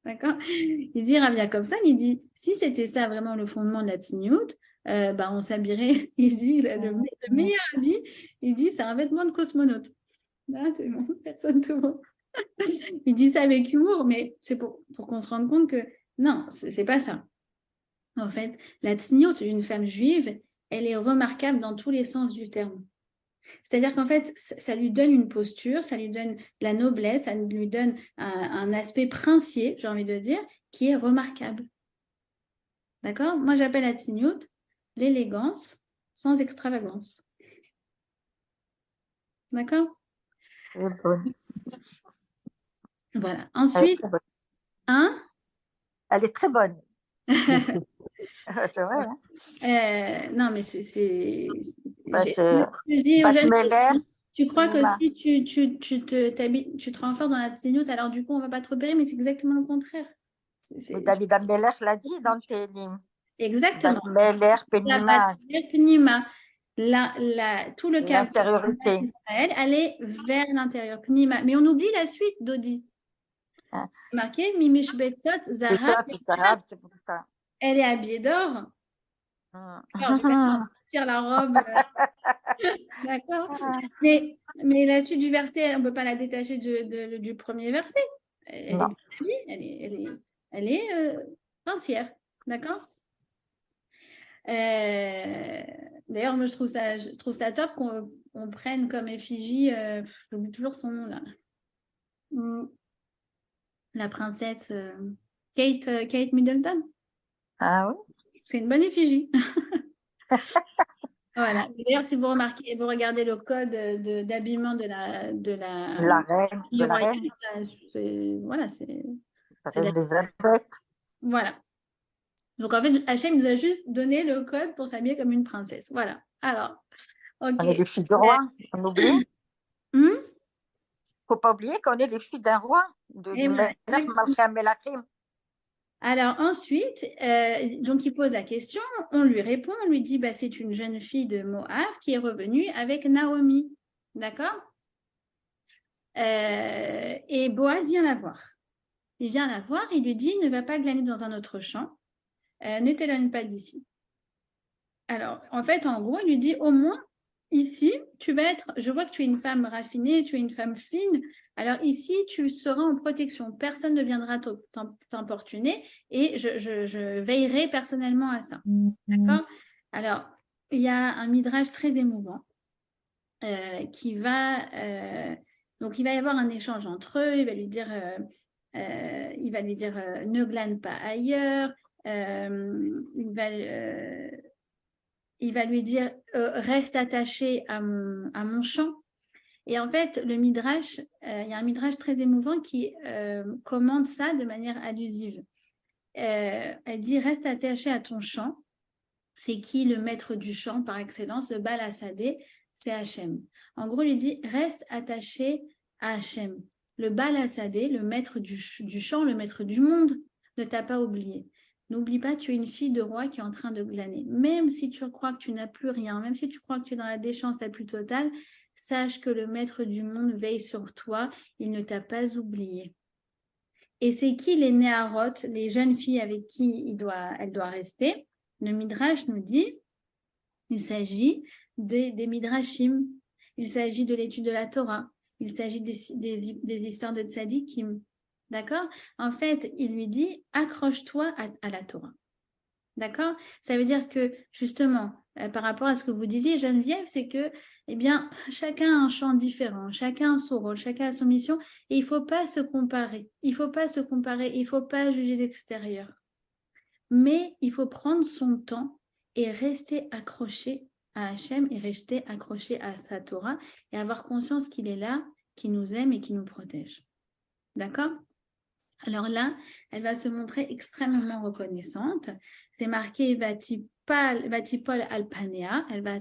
D'accord? Il dit Rav Jacobson, il dit si c'était ça vraiment le fondement de la tsniout, on s'habillerait, il dit le meilleur habit, il dit c'est un vêtement de cosmonaute. Là, tout le monde, personne tout le monde. Il dit ça avec humour, mais c'est pour qu'on se rende compte que non, c'est pas ça. En fait, la tsniout d'une femme juive, elle est remarquable dans tous les sens du terme. C'est-à-dire qu'en fait, ça lui donne une posture, ça lui donne de la noblesse, ça lui donne un aspect princier, j'ai envie de dire, qui est remarquable. D'accord? Moi, j'appelle la tsniout l'élégance sans extravagance. D'accord? Voilà. Ensuite, elle est très bonne. C'est vrai. Hein? Non, mais je dis aux jeunes, tu crois que si tu te renforces dans la tsniout, alors du coup, on ne va pas te repérer, mais c'est exactement le contraire. David Ameller l'a dit dans le Télim. Exactement. Ameller, Pnima. Tout le cas d'Israël, aller vers l'intérieur. Pnima. Mais on oublie la suite, Dodi. Marqué Mimish Betsot, Zahab, c'est pour ça. elle est habillée d'or. Alors, je vais sortir la robe. D'accord. Mais la suite du verset, on ne peut pas la détacher du premier verset. Elle Non. est bien habillée, elle est princière. D'accord. D'ailleurs, moi, je trouve ça top qu'on prenne comme effigie, j'oublie toujours son nom là, la princesse Kate Middleton. Ah oui. C'est une bonne effigie. Voilà. D'ailleurs, si vous remarquez, vous regardez le code d'habillement de la reine, fille royale, voilà, Elisabeth. Voilà. Donc en fait, Hachem nous a juste donné le code pour s'habiller comme une princesse. Voilà. Alors, ok. On est les filles du roi, on oublie. Faut pas oublier qu'on est les filles d'un roi, du Melech Melachim. Alors ensuite, donc il pose la question, on lui répond, on lui dit bah, c'est une jeune fille de Moab qui est revenue avec Naomi. D'accord. Et Boaz vient la voir. Il vient la voir, il lui dit ne va pas glaner dans un autre champ, ne t'éloigne pas d'ici. Alors, en fait, en gros, il lui dit au moins ici, tu vas être, je vois que tu es une femme raffinée, tu es une femme fine, alors ici, tu seras en protection. Personne ne viendra t'importuner et je veillerai personnellement à ça. D'accord ? Alors, il y a un midrash très émouvant qui va... donc, il va y avoir un échange entre eux, il va lui dire, ne glane pas ailleurs, il va lui dire reste attaché à mon champ. Et en fait, le midrash, il y a un midrash très émouvant qui commande ça de manière allusive. Elle dit reste attaché à ton champ. C'est qui le maître du champ par excellence? Le Baal Hassadé, c'est Hachem. En gros, il dit reste attaché à Hachem. Le Baal Hassadé, le maître du champ, le maître du monde, ne t'a pas oublié. N'oublie pas, tu es une fille de roi qui est en train de glaner. Même si tu crois que tu n'as plus rien, même si tu crois que tu es dans la déchéance la plus totale, sache que le maître du monde veille sur toi. Il ne t'a pas oublié. Et c'est qui les Néharot, les jeunes filles avec qui elle doit rester? Le Midrash nous dit, il s'agit des Midrashim, il s'agit de l'étude de la Torah, il s'agit des histoires de tzadikim. D'accord? En fait, il lui dit, accroche-toi à la Torah. D'accord? Ça veut dire que, justement, par rapport à ce que vous disiez, Geneviève, c'est que, eh bien, chacun a un champ différent, chacun a son rôle, chacun a son mission, et il ne faut pas se comparer. Il ne faut pas se comparer, il ne faut pas juger l'extérieur. Mais il faut prendre son temps et rester accroché à Hachem et rester accroché à sa Torah et avoir conscience qu'il est là, qu'il nous aime et qu'il nous protège. D'accord? Alors là, elle va se montrer extrêmement reconnaissante. C'est marqué Vatipol Alpanea. Elle va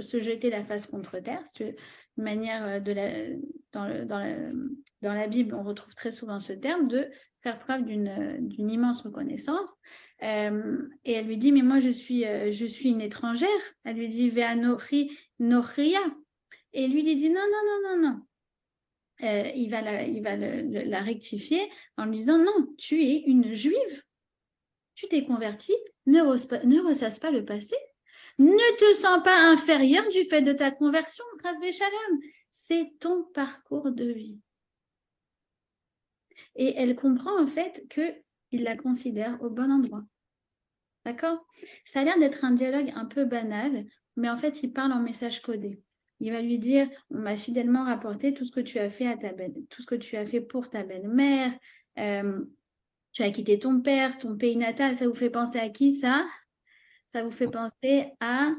se jeter la face contre terre. C'est une manière dans la Bible, on retrouve très souvent ce terme de faire preuve d'une immense reconnaissance. Et elle lui dit, mais moi je suis une étrangère. Elle lui dit, Ve'anochi nochria. Et lui dit, non, non, non, non, non. Il va la rectifier en lui disant non, tu es une juive, tu t'es convertie, ne ressasse pas le passé, ne te sens pas inférieure du fait de ta conversion, grâce Shalom, c'est ton parcours de vie. Et elle comprend en fait qu'il la considère au bon endroit. D'accord? Ça a l'air d'être un dialogue un peu banal, mais en fait il parle en message codé. Il va lui dire, on m'a fidèlement rapporté tout ce que tu as fait tout ce que tu as fait pour ta belle-mère. Tu as quitté ton père, ton pays natal. Ça vous fait penser à qui ça? Ça vous fait penser à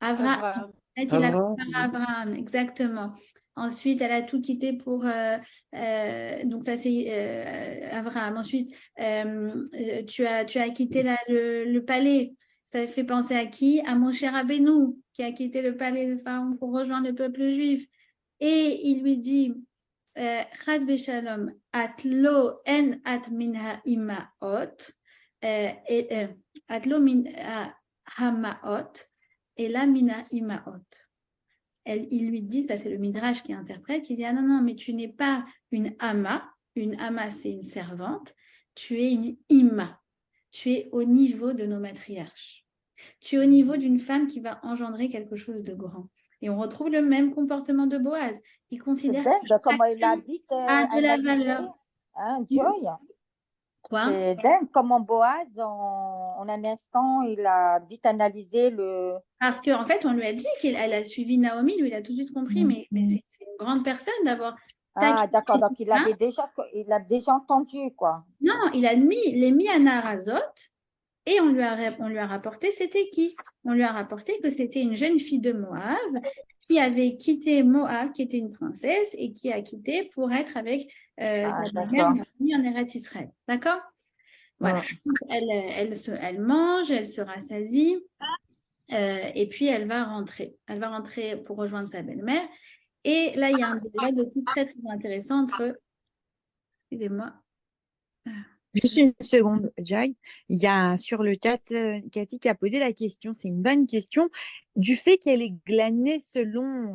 Abraham. Il a fait Abraham, exactement. Ensuite, elle a tout quitté pour... donc ça, c'est Abraham. Ensuite, tu as quitté le palais. Ça fait penser à qui? À mon cher Rabbeinu, qui a quitté le palais de Pharaon pour rejoindre le peuple juif. Et il lui dit, Chas Beshalom, atlo en at minha imaot, atlo min hamaot, et la mina imaot. Il lui dit, ça c'est le Midrash qui interprète, il dit, ah non, non, mais tu n'es pas une ama. une ama, c'est une servante, tu es une ima. Tu es au niveau de nos matriarches. Tu es au niveau d'une femme qui va engendrer quelque chose de grand. Et on retrouve le même comportement de Boaz, qui considère que comment il habite, a de la valeur. Joy. Quoi? C'est dingue comment Boaz, en un instant, il a vite analysé le... Parce qu'en fait, on lui a dit qu'elle a suivi Naomi, lui, il a tout de suite compris, mais c'est une grande personne d'avoir... Ah, d'accord, donc il a déjà entendu, quoi. Non, il l'a mis à Naharazot, et on lui a rapporté c'était qui? On lui a rapporté que c'était une jeune fille de Moab qui avait quitté Moab, qui était une princesse, et qui a quitté pour être avec sa mère en Eretz Israël. D'accord? Voilà. Elle mange, elle se rassasie, et puis elle va rentrer. Elle va rentrer pour rejoindre sa belle-mère. Et là, il y a un dialogue aussi très, très intéressant entre... Excusez-moi. Juste une seconde, Jai. Il y a sur le chat Cathy qui a posé la question, c'est une bonne question, du fait qu'elle est glanée selon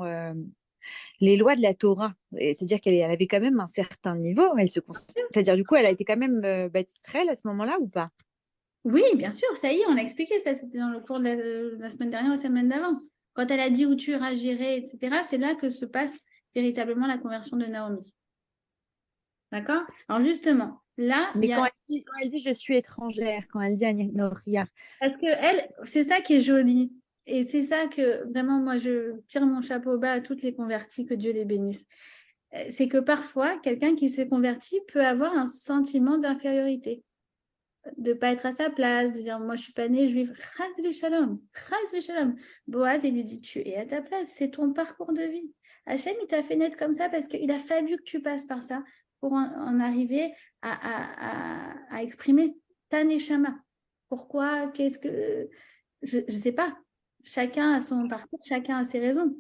les lois de la Torah. C'est-à-dire qu'elle avait quand même un certain niveau. C'est-à-dire du coup, elle a été quand même Israël à ce moment-là ou pas? Oui, bien sûr, ça y est, on a expliqué ça. C'était dans le cours de la semaine dernière ou la semaine d'avant. Quand elle a dit où tu iras gérer, etc., c'est là que se passe véritablement la conversion de Naomi. D'accord? Alors justement, là... Mais quand elle dit je suis étrangère, quand elle dit à Noria. Parce que elle, c'est ça qui est joli. Et c'est ça que vraiment, moi, je tire mon chapeau bas à toutes les converties, que Dieu les bénisse. C'est que parfois, quelqu'un qui s'est converti peut avoir un sentiment d'infériorité, de ne pas être à sa place, de dire moi, je ne suis pas née juive. Chas v'shalom, chas v'shalom. Boaz, il lui dit tu es à ta place, c'est ton parcours de vie. Hachem, il t'a fait naître comme ça parce qu'il a fallu que tu passes par ça pour en arriver à exprimer ta neshama. Pourquoi? Qu'est-ce que... Je ne sais pas. Chacun a son parcours, chacun a ses raisons.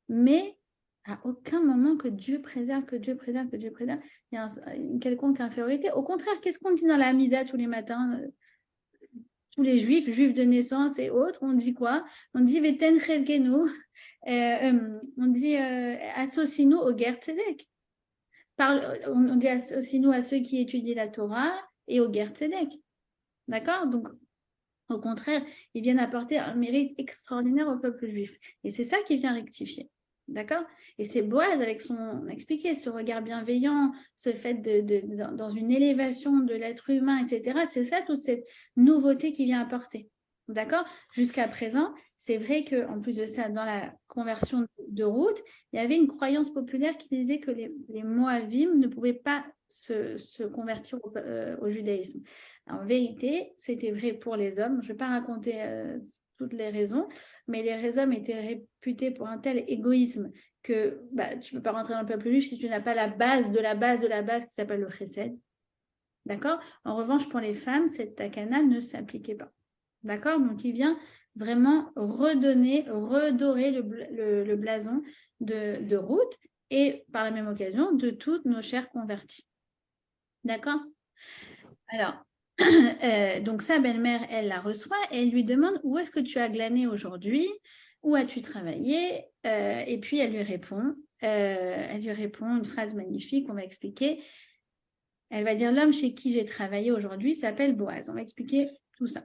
Mais à aucun moment que Dieu préserve, que Dieu préserve, que Dieu préserve, il y a une quelconque infériorité. Au contraire, qu'est-ce qu'on dit dans la Hamida tous les matins? Tous les juifs de naissance et autres, on dit quoi? On dit Veten Chelkenu, on dit associe-nous au Ger Tzedek. On dit associe-nous à ceux qui étudient la Torah et au Ger Tzedek. D'accord? Donc, au contraire, ils viennent apporter un mérite extraordinaire au peuple juif. Et c'est ça qui vient rectifier. D'accord? Et c'est Boaz avec on a expliqué, ce regard bienveillant, ce fait dans une élévation de l'être humain, etc. C'est ça, toute cette nouveauté qui vient apporter. D'accord? Jusqu'à présent, c'est vrai qu'en plus de ça, dans la conversion de Ruth, il y avait une croyance populaire qui disait que les Moabim ne pouvaient pas se convertir au judaïsme. En vérité, c'était vrai pour les hommes. Je ne vais pas raconter toutes les raisons, mais les hommes étaient réputés pour un tel égoïsme que tu ne peux pas rentrer dans le peuple juif si tu n'as pas la base de la base de la base qui s'appelle le chesed. D'accord? En revanche, pour les femmes, cette takana ne s'appliquait pas. D'accord? Donc, il vient vraiment redorer le blason de Ruth et par la même occasion de toutes nos chères converties. D'accord? Alors, donc sa belle-mère, elle la reçoit et elle lui demande où est-ce que tu as glané aujourd'hui, où as-tu travaillé, et puis elle lui répond une phrase magnifique, on va expliquer. Elle va dire l'homme chez qui j'ai travaillé aujourd'hui s'appelle Boaz. On va expliquer tout ça.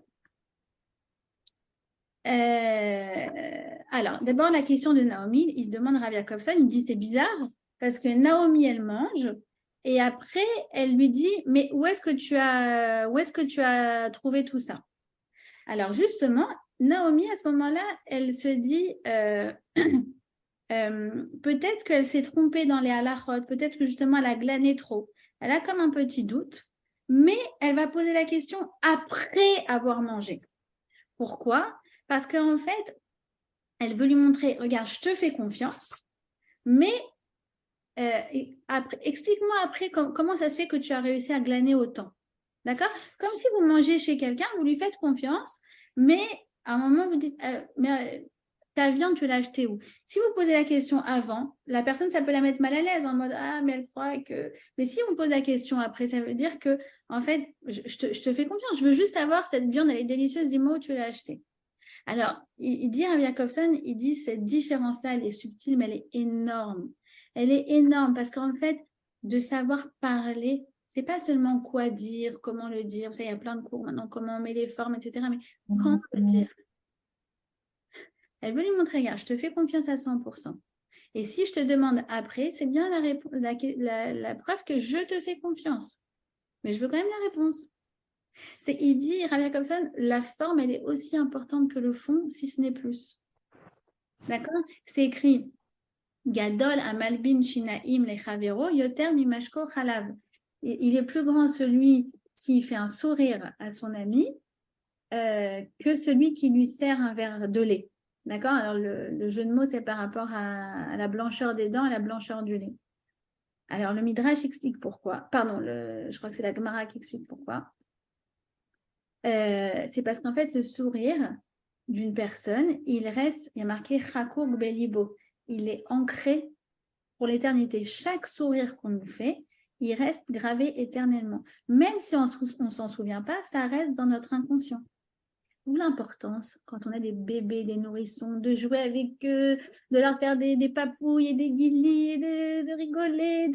Alors, d'abord la question de Naomi, il demande Rav Yakovson, il dit c'est bizarre parce que Naomi elle mange. Et après, elle lui dit, mais où est-ce que tu as trouvé tout ça? Alors justement, Naomi, à ce moment-là, elle se dit, peut-être qu'elle s'est trompée dans les halachot, peut-être que justement, elle a glané trop. Elle a comme un petit doute, mais elle va poser la question après avoir mangé. Pourquoi? Parce qu'en fait, elle veut lui montrer, regarde, je te fais confiance, mais... explique-moi après comment ça se fait que tu as réussi à glaner autant. D'accord? Comme si vous mangez chez quelqu'un, vous lui faites confiance, mais à un moment, vous dites ta viande, tu l'as achetée où? Si vous posez la question avant, la personne, ça peut la mettre mal à l'aise en mode ah, mais elle croit que. Mais si on pose la question après, ça veut dire que, en fait, je te fais confiance, je veux juste savoir cette viande, elle est délicieuse, dis-moi où tu l'as achetée. Alors, il dit à Yakovson, il dit cette différence-là, elle est subtile, mais elle est énorme. Elle est énorme parce qu'en fait, de savoir parler. C'est pas seulement quoi dire, comment le dire. Vous savez, il y a plein de cours maintenant, comment on met les formes, etc. Mais quand le dire. Elle veut lui montrer, regarde, je te fais confiance à 100%. Et si je te demande après, c'est bien la preuve que je te fais confiance. Mais je veux quand même la réponse. Il dit, Rabbi Jacobson, la forme, elle est aussi importante que le fond, si ce n'est plus. D'accord? C'est écrit Gadol amalbin shinaim lechavero yoter mimashko chalav. Il est plus grand celui qui fait un sourire à son ami que celui qui lui sert un verre de lait. D'accord? Alors, le jeu de mots, c'est par rapport à la blancheur des dents et la blancheur du lait. Alors, le Midrash explique pourquoi. Pardon, je crois que c'est la Gemara qui explique pourquoi. C'est parce qu'en fait, le sourire d'une personne, il reste, il y a marqué Chakour Belibo. Il est ancré pour l'éternité. Chaque sourire qu'on nous fait, il reste gravé éternellement. Même si on ne s'en souvient pas, ça reste dans notre inconscient. D'où l'importance, quand on a des bébés, des nourrissons, de jouer avec eux, de leur faire des papouilles et des guilis, et de rigoler,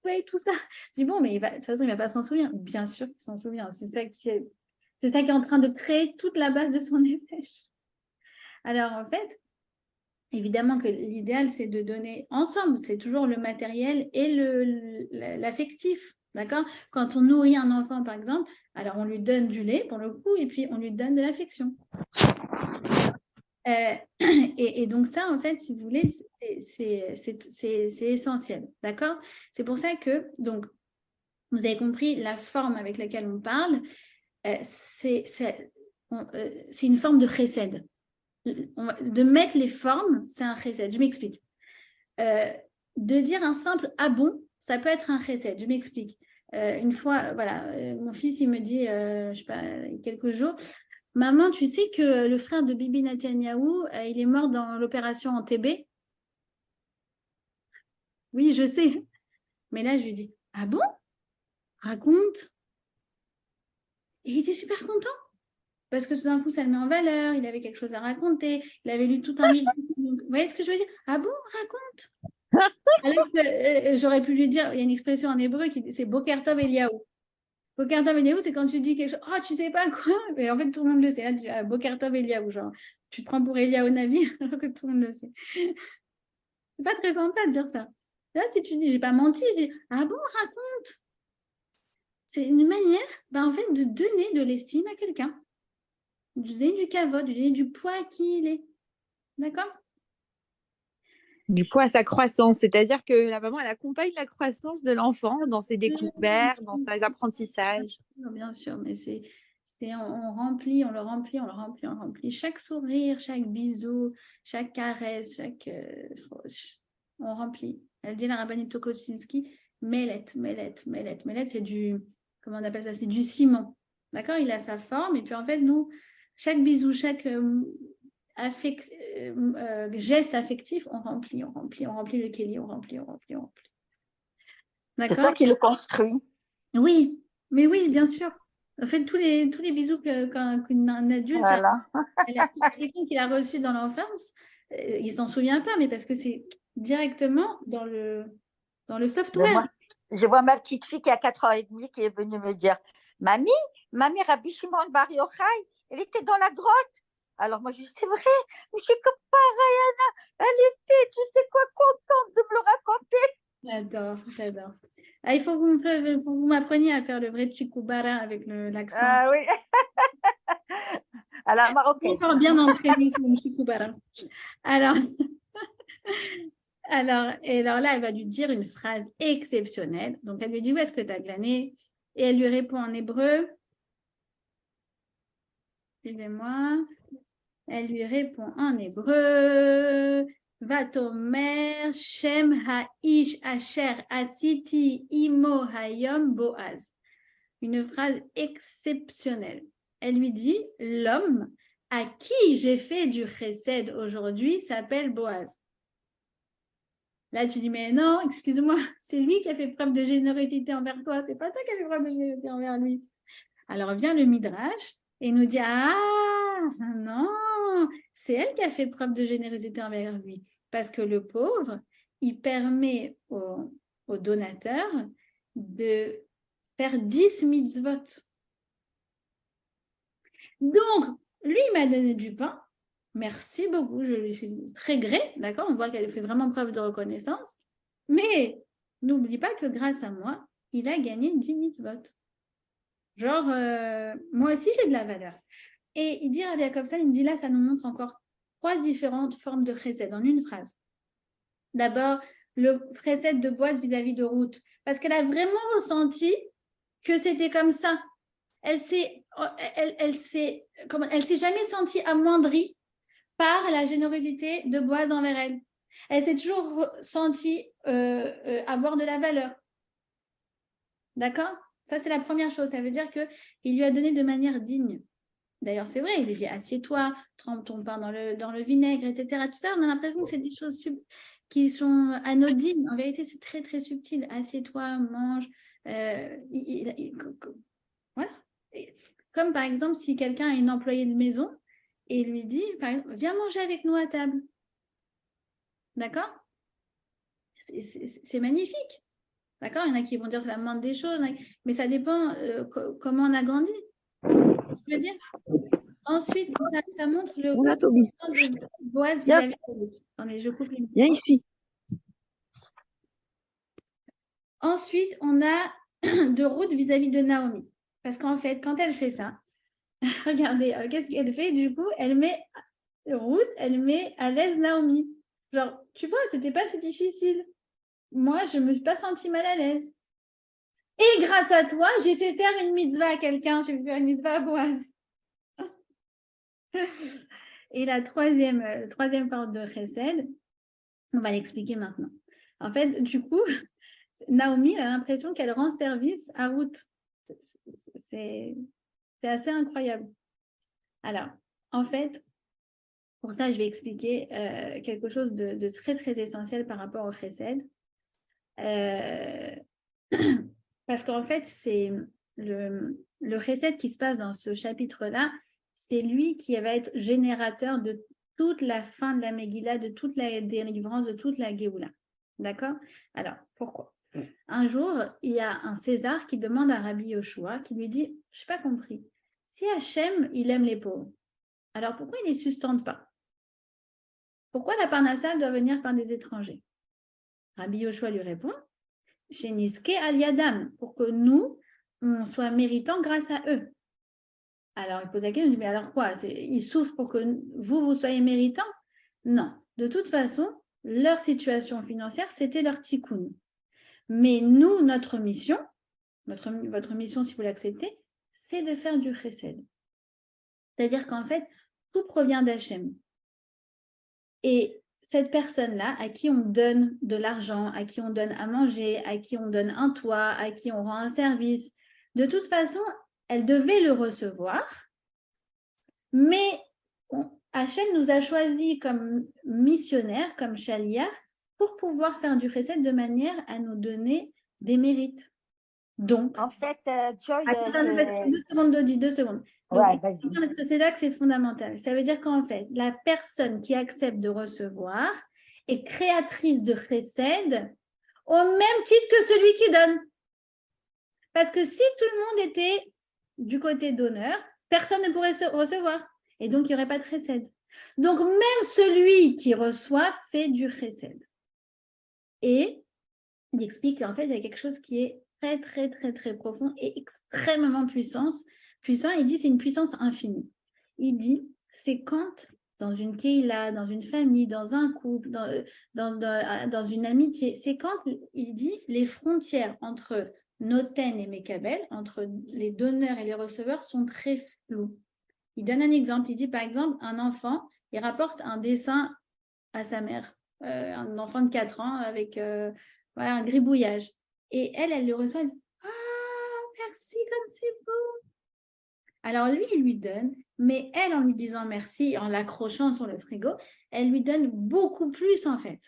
ouais, tout ça. Je dis bon, mais de toute façon, il ne va pas s'en souvenir. Bien sûr qu'il s'en souvient. C'est ça qui est en train de créer toute la base de son éveil. Alors, en fait, évidemment que l'idéal, c'est de donner ensemble. C'est toujours le matériel et l'affectif. D'accord? Quand on nourrit un enfant, par exemple, alors on lui donne du lait, pour le coup, et puis on lui donne de l'affection. Et donc ça, en fait, si vous voulez, c'est essentiel. D'accord? C'est pour ça que, donc, vous avez compris la forme avec laquelle on parle, c'est une forme de chesed. De mettre les formes, c'est un chesed. Je m'explique. De dire un simple « ah bon », ça peut être un chesed. Je m'explique. Une fois, voilà, mon fils, il me dit, je sais pas, il y a quelques jours, « Maman, tu sais que le frère de Bibi Netanyahou, il est mort dans l'opération Entebbe ?» Oui, je sais. Mais là, je lui dis « Ah bon? Raconte. » Et il était super content. Parce que tout d'un coup, ça le met en valeur, il avait quelque chose à raconter, il avait lu tout un livre. Vous voyez ce que je veux dire? Ah bon, raconte. Alors que j'aurais pu lui dire, il y a une expression en hébreu qui c'est Boker Tov Eliaou. Boker Tov Eliaou, c'est quand tu dis quelque chose, oh, tu sais pas quoi, mais en fait, tout le monde le sait. Là, tu dis Boker Tov Eliaou, genre, tu te prends pour Eliaou Navi, alors que tout le monde le sait. C'est pas très sympa de dire ça. Là, si tu dis, j'ai pas menti, je dis, ah bon, raconte. C'est une manière, en fait, de donner de l'estime à quelqu'un. De donner du kavod, de donner du poids à qui il est. D'accord? Du poids à sa croissance, c'est-à-dire que la maman, elle accompagne la croissance de l'enfant dans ses découvertes, dans ses apprentissages. Bien sûr, mais on remplit, on le remplit, on le remplit, on le remplit. Chaque sourire, chaque bisou, chaque caresse, on remplit. Elle dit la rabbinite Tokoczynski, Melet, c'est du, comment on appelle ça? C'est du ciment. D'accord? Il a sa forme, et puis en fait, nous, chaque bisou, chaque geste affectif, on remplit le kéli, on remplit. C'est ça qui le construit. Oui, mais oui, bien sûr. En fait, tous les bisous qu'un adulte qu'il a reçus dans l'enfance, il ne s'en souvient pas, mais parce que c'est directement dans le software. Je vois ma petite fille qui a 4 ans et demi qui est venue me dire « Mamie, Rabbi Shimon Bar Yochai, elle était dans la grotte. » Alors moi, je dis « C'est vrai, mais c'est comme Rayana, elle était, tu sais quoi, contente de me le raconter. » J'adore. Ah, il faut que vous m'appreniez à faire le vrai Chikubara avec l'accent. Ah oui. À la marocaine. Encore bien entraîné sur le Chikubara. Alors là, elle va lui dire une phrase exceptionnelle. Donc, elle lui dit, où est-ce que tu as glané? Et elle lui répond en hébreu. Excusez-moi. Elle lui répond en hébreu. Vatomer Shem Haish Asher Asiti Imo Hayom Boaz. Une phrase exceptionnelle. Elle lui dit, l'homme à qui j'ai fait du chesed aujourd'hui s'appelle Boaz. Là, tu dis, mais non, excuse-moi, c'est lui qui a fait preuve de générosité envers toi, c'est pas toi qui as fait preuve de générosité envers lui. Alors vient le Midrash et nous dit, ah non, c'est elle qui a fait preuve de générosité envers lui, parce que le pauvre, il permet aux donateurs de faire 10 mitzvot. Donc, lui, il m'a donné du pain. Merci beaucoup, je lui suis très gré, d'accord? On voit qu'elle fait vraiment preuve de reconnaissance. Mais n'oublie pas que grâce à moi, il a gagné 10 mitzvot. Genre, moi aussi, j'ai de la valeur. Et il dit Rabbi Jacobson, il me dit là, ça nous montre encore 3 différentes formes de chesed en une phrase. D'abord, le chesed de Boaz vis-à-vis de Ruth, parce qu'elle a vraiment ressenti que c'était comme ça. Elle s'est jamais sentie amoindrie par la générosité de Boaz envers elle. Elle s'est toujours sentie avoir de la valeur. D'accord? Ça, c'est la première chose. Ça veut dire qu'il lui a donné de manière digne. D'ailleurs, c'est vrai, il lui dit assieds-toi, trempe ton pain dans le vinaigre, etc. Tout ça, on a l'impression que c'est des choses qui sont anodines. En vérité, c'est très, très subtil. Assieds-toi, mange. Voilà. Comme par exemple, si quelqu'un a une employée de maison et lui dit, par exemple, viens manger avec nous à table. D'accord? C'est magnifique. D'accord? Il y en a qui vont dire c'est la moindre des choses, mais ça dépend comment on a grandi. Je veux dire. Ensuite, ça montre le de Boaz vis-à-vis de l'autre. Attendez, je coupe les micros. Viens ici. Ensuite, on a de Ruth vis-à-vis de Naomi. Parce qu'en fait, quand elle fait ça, regardez, qu'est-ce qu'elle fait? Du coup, elle met Ruth, elle met à l'aise Naomi. Genre, tu vois, c'était pas si difficile. Moi, je me suis pas sentie mal à l'aise. Et grâce à toi, j'ai fait faire une mitzvah à quelqu'un. J'ai fait faire une mitzvah à Boaz. Et la troisième part de Chesed, on va l'expliquer maintenant. En fait, du coup, Naomi a l'impression qu'elle rend service à Ruth. C'est assez incroyable. Alors, en fait, pour ça, je vais expliquer quelque chose de très, très essentiel par rapport au Chesed. Parce qu'en fait, c'est le Chesed qui se passe dans ce chapitre-là, c'est lui qui va être générateur de toute la fin de la Megillah, de toute la délivrance, de toute la Géoula. D'accord? Alors, pourquoi? Un jour, il y a un César qui demande à Rabbi Yoshua, qui lui dit, je n'ai pas compris, si Hachem, il aime les pauvres, alors pourquoi il ne les sustente pas? Pourquoi la parnassa doit venir par des étrangers? Rabbi Yoshua lui répond, chez Niske al Yadam, pour que nous, on soit méritants grâce à eux. Alors, il pose la question, il dit, mais alors quoi? Ils souffrent pour que vous soyez méritants? Non. De toute façon, leur situation financière, c'était leur tikkun. Mais nous, notre mission, votre mission, si vous l'acceptez, c'est de faire du chesed. C'est-à-dire qu'en fait, tout provient d'Hachem. Et cette personne-là, à qui on donne de l'argent, à qui on donne à manger, à qui on donne un toit, à qui on rend un service, de toute façon, elle devait le recevoir, mais Hachem nous a choisis comme missionnaires, comme chaliar, pour pouvoir faire du chesed de manière à nous donner des mérites. Donc, en fait, Joy... Attends, 2 secondes, Dodi, 2 secondes. Donc, ouais, vas-y. c'est là que c'est fondamental. Ça veut dire qu'en fait, la personne qui accepte de recevoir est créatrice de chesed au même titre que celui qui donne. Parce que si tout le monde était du côté donneur, personne ne pourrait se recevoir. Et donc, il n'y aurait pas de chesed. Donc, même celui qui reçoit fait du chesed. Et il explique qu'en fait, il y a quelque chose qui est très, très, très, très profond et extrêmement puissant. Il dit c'est une puissance infinie. Il dit c'est quand dans une keila, dans une famille, dans un couple, dans une amitié, c'est quand il dit les frontières entre Noten et Mekabel, entre les donneurs et les receveurs, sont très floues. Il donne un exemple. Il dit par exemple un enfant, il rapporte un dessin à sa mère, un enfant de 4 ans avec un gribouillage. Et elle le reçoit, elle dit « Ah, merci, comme c'est beau !» Alors lui, il lui donne, mais elle, en lui disant merci, en l'accrochant sur le frigo, elle lui donne beaucoup plus en fait.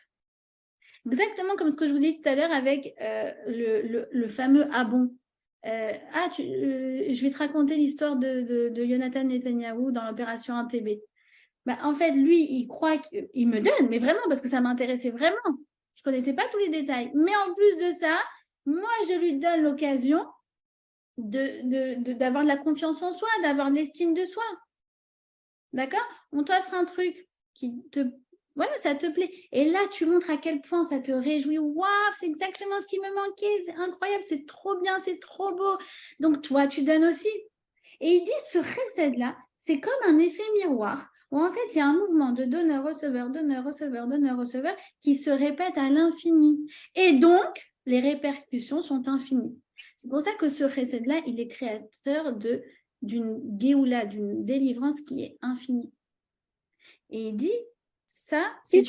Exactement comme ce que je vous dis tout à l'heure avec le fameux « Ah bon !» je vais te raconter l'histoire de Jonathan Netanyahou dans l'opération Entebbe. En fait, lui, il croit qu'il me donne, mais vraiment, parce que ça m'intéressait vraiment. Je ne connaissais pas tous les détails. Mais en plus de ça, moi, je lui donne l'occasion d'avoir de la confiance en soi, d'avoir de l'estime de soi. D'accord? On t'offre un truc qui te... Voilà, ça te plaît. Et là, tu montres à quel point ça te réjouit. Waouh, c'est exactement ce qui me manquait. C'est incroyable, c'est trop bien, c'est trop beau. Donc, toi, tu donnes aussi. Et il dit, ce recette-là, c'est comme un effet miroir où en fait, il y a un mouvement de donneur-receveur, donneur-receveur, donneur-receveur qui se répète à l'infini. Et donc, les répercussions sont infinies. C'est pour ça que ce recette-là, il est créateur d'une géoula, d'une délivrance qui est infinie. Et il dit, ça, c'est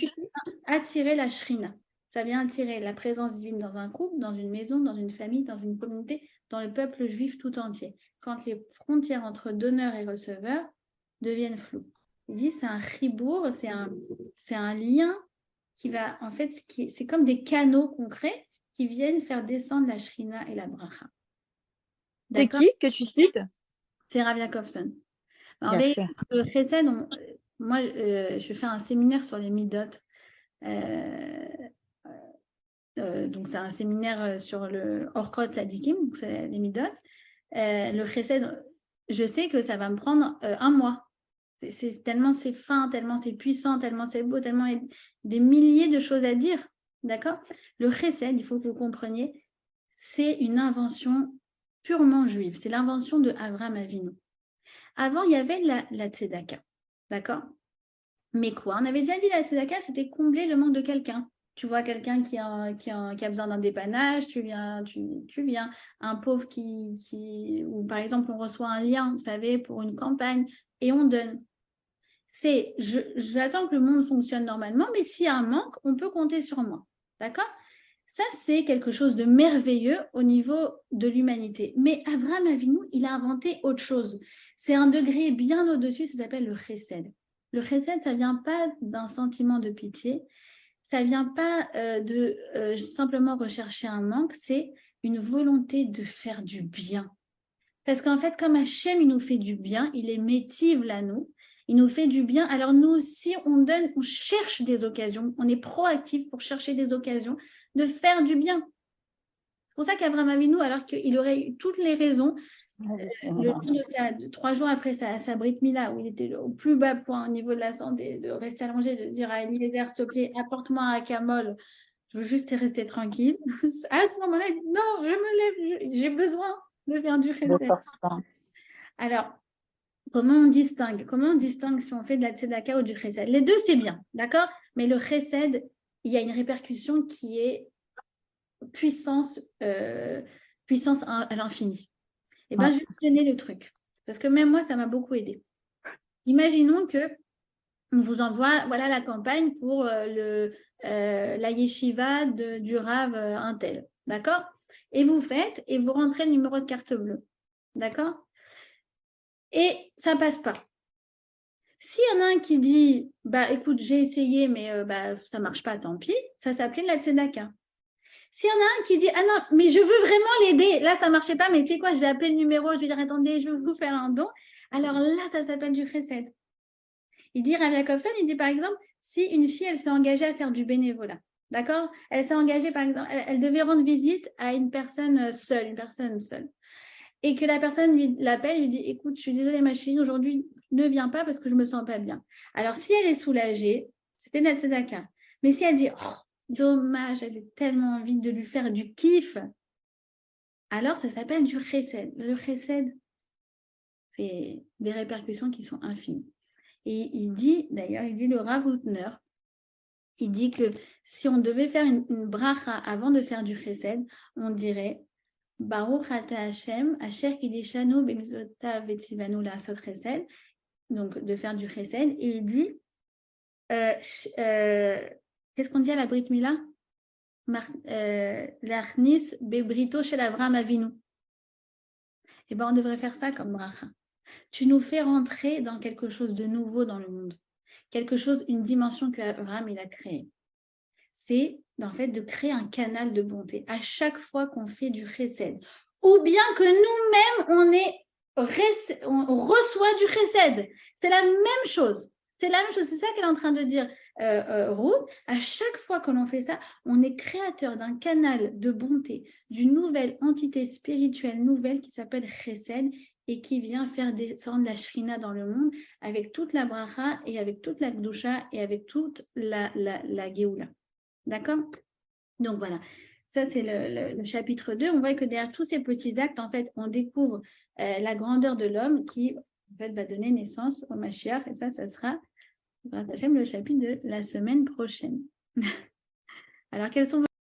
attirer la shrina. Ça vient attirer la présence divine dans un couple, dans une maison, dans une famille, dans une communauté, dans le peuple juif tout entier. Quand les frontières entre donneur et receveur deviennent floues. Il dit, c'est un chibour, c'est un lien qui va, en fait, c'est comme des canaux concrets qui viennent faire descendre la shrina et la bracha. C'est qui que tu cites? C'est Rav Yakovson. En vérité, le chesed, moi, je fais un séminaire sur les midot. Donc, c'est un séminaire sur le Orchot Tzadikim, donc c'est les midot. Le chesed, je sais que ça va me prendre un mois. Tellement c'est fin, tellement c'est puissant, tellement c'est beau, tellement il y a des milliers de choses à dire. D'accord? Le chesed, il faut que vous compreniez, c'est une invention purement juive. C'est l'invention de Avraham Avinu. Avant, il y avait la tzedaka. D'accord? Mais quoi? On avait déjà dit la tzedaka, c'était combler le manque de quelqu'un. Tu vois quelqu'un qui a besoin d'un dépannage, tu viens. Un pauvre ou par exemple, on reçoit un lien, vous savez, pour une campagne, et on donne. J'attends que le monde fonctionne normalement, mais s'il y a un manque, on peut compter sur moi. D'accord? Ça, c'est quelque chose de merveilleux au niveau de l'humanité. Mais Avraham Avinu, il a inventé autre chose. C'est un degré bien au-dessus, ça s'appelle le chesed. Le chesed, ça ne vient pas d'un sentiment de pitié, ça ne vient pas de simplement rechercher un manque, c'est une volonté de faire du bien. Parce qu'en fait, comme Hachem, il nous fait du bien, il est métive là, nous, il nous fait du bien. Alors nous aussi, on cherche des occasions, on est proactif pour chercher des occasions de faire du bien. C'est pour ça qu'Avraham Avinu, alors qu'il aurait eu toutes les raisons, 3 jours après sa Brit Mila, où il était au plus bas point au niveau de la santé, de rester allongé, de dire à Eliezer, s'il te plaît, apporte-moi un camol, je veux juste rester tranquille. À ce moment-là, il dit, non, je me lève, j'ai besoin de faire du chesed. Alors, comment on distingue si on fait de la tzedaka ou du chesed? Les deux, c'est bien, d'accord? Mais le chesed, il y a une répercussion qui est puissance à l'infini. Et bien, je vais vous donner le truc. Parce que même moi, ça m'a beaucoup aidé. Imaginons que on vous envoie la campagne pour la yeshiva du Rav Intel. D'accord? Et vous faites, et vous rentrez le numéro de carte bleue. D'accord? Et ça ne passe pas. S'il y en a un qui dit, écoute, j'ai essayé, mais ça ne marche pas, tant pis, ça s'appelait la tzedaka. S'il y en a un qui dit, ah non, mais je veux vraiment l'aider, là, ça ne marchait pas, mais tu sais quoi, je vais appeler le numéro, je vais dire, attendez, je vais vous faire un don. Alors là, ça s'appelle du chesed. Il dit, Rav Yakovson, il dit par exemple, si une fille, elle s'est engagée à faire du bénévolat, d'accord? Elle s'est engagée, par exemple, elle devait rendre visite à une personne seule, et que la personne l'appelle, lui dit, écoute, je suis désolée, ma chérie, aujourd'hui, ne viens pas parce que je ne me sens pas bien. Alors, si elle est soulagée, c'était la tzedaka. Mais si elle dit, oh, dommage, j'avais tellement envie de lui faire du kiff, alors ça s'appelle du chesed. Le chesed, c'est des répercussions qui sont infinies. Et il dit le Rav Hutner, il dit que si on devait faire une bracha avant de faire du chesed, on dirait Baruch ata Hashem, asher kideshanu b'mitzvotav v'tzivanu la'asot chesed, donc de faire du chesed. Et il dit, qu'est-ce qu'on dit à la Brit Mila? L'achnis bebrito shel Avraham Avinu. Eh bien, on devrait faire ça comme bracha. Tu nous fais rentrer dans quelque chose de nouveau dans le monde. Une dimension que Abraham il a créée. C'est en fait de créer un canal de bonté à chaque fois qu'on fait du chesed. Ou bien que nous-mêmes, on reçoit du chesed. C'est la même chose. C'est la même chose, c'est ça qu'elle est en train de dire, Ruth. À chaque fois que l'on fait ça, on est créateur d'un canal de bonté, d'une nouvelle entité spirituelle nouvelle qui s'appelle Chesed et qui vient faire descendre la Shrina dans le monde avec toute la bracha et avec toute la Gdusha et avec toute la Géoula. D'accord? Donc voilà, ça c'est le chapitre 2. On voit que derrière tous ces petits actes, en fait, on découvre la grandeur de l'homme qui en fait, va donner naissance au Mashiach. Et ça sera le chapitre de la semaine prochaine. Alors, quels sont vos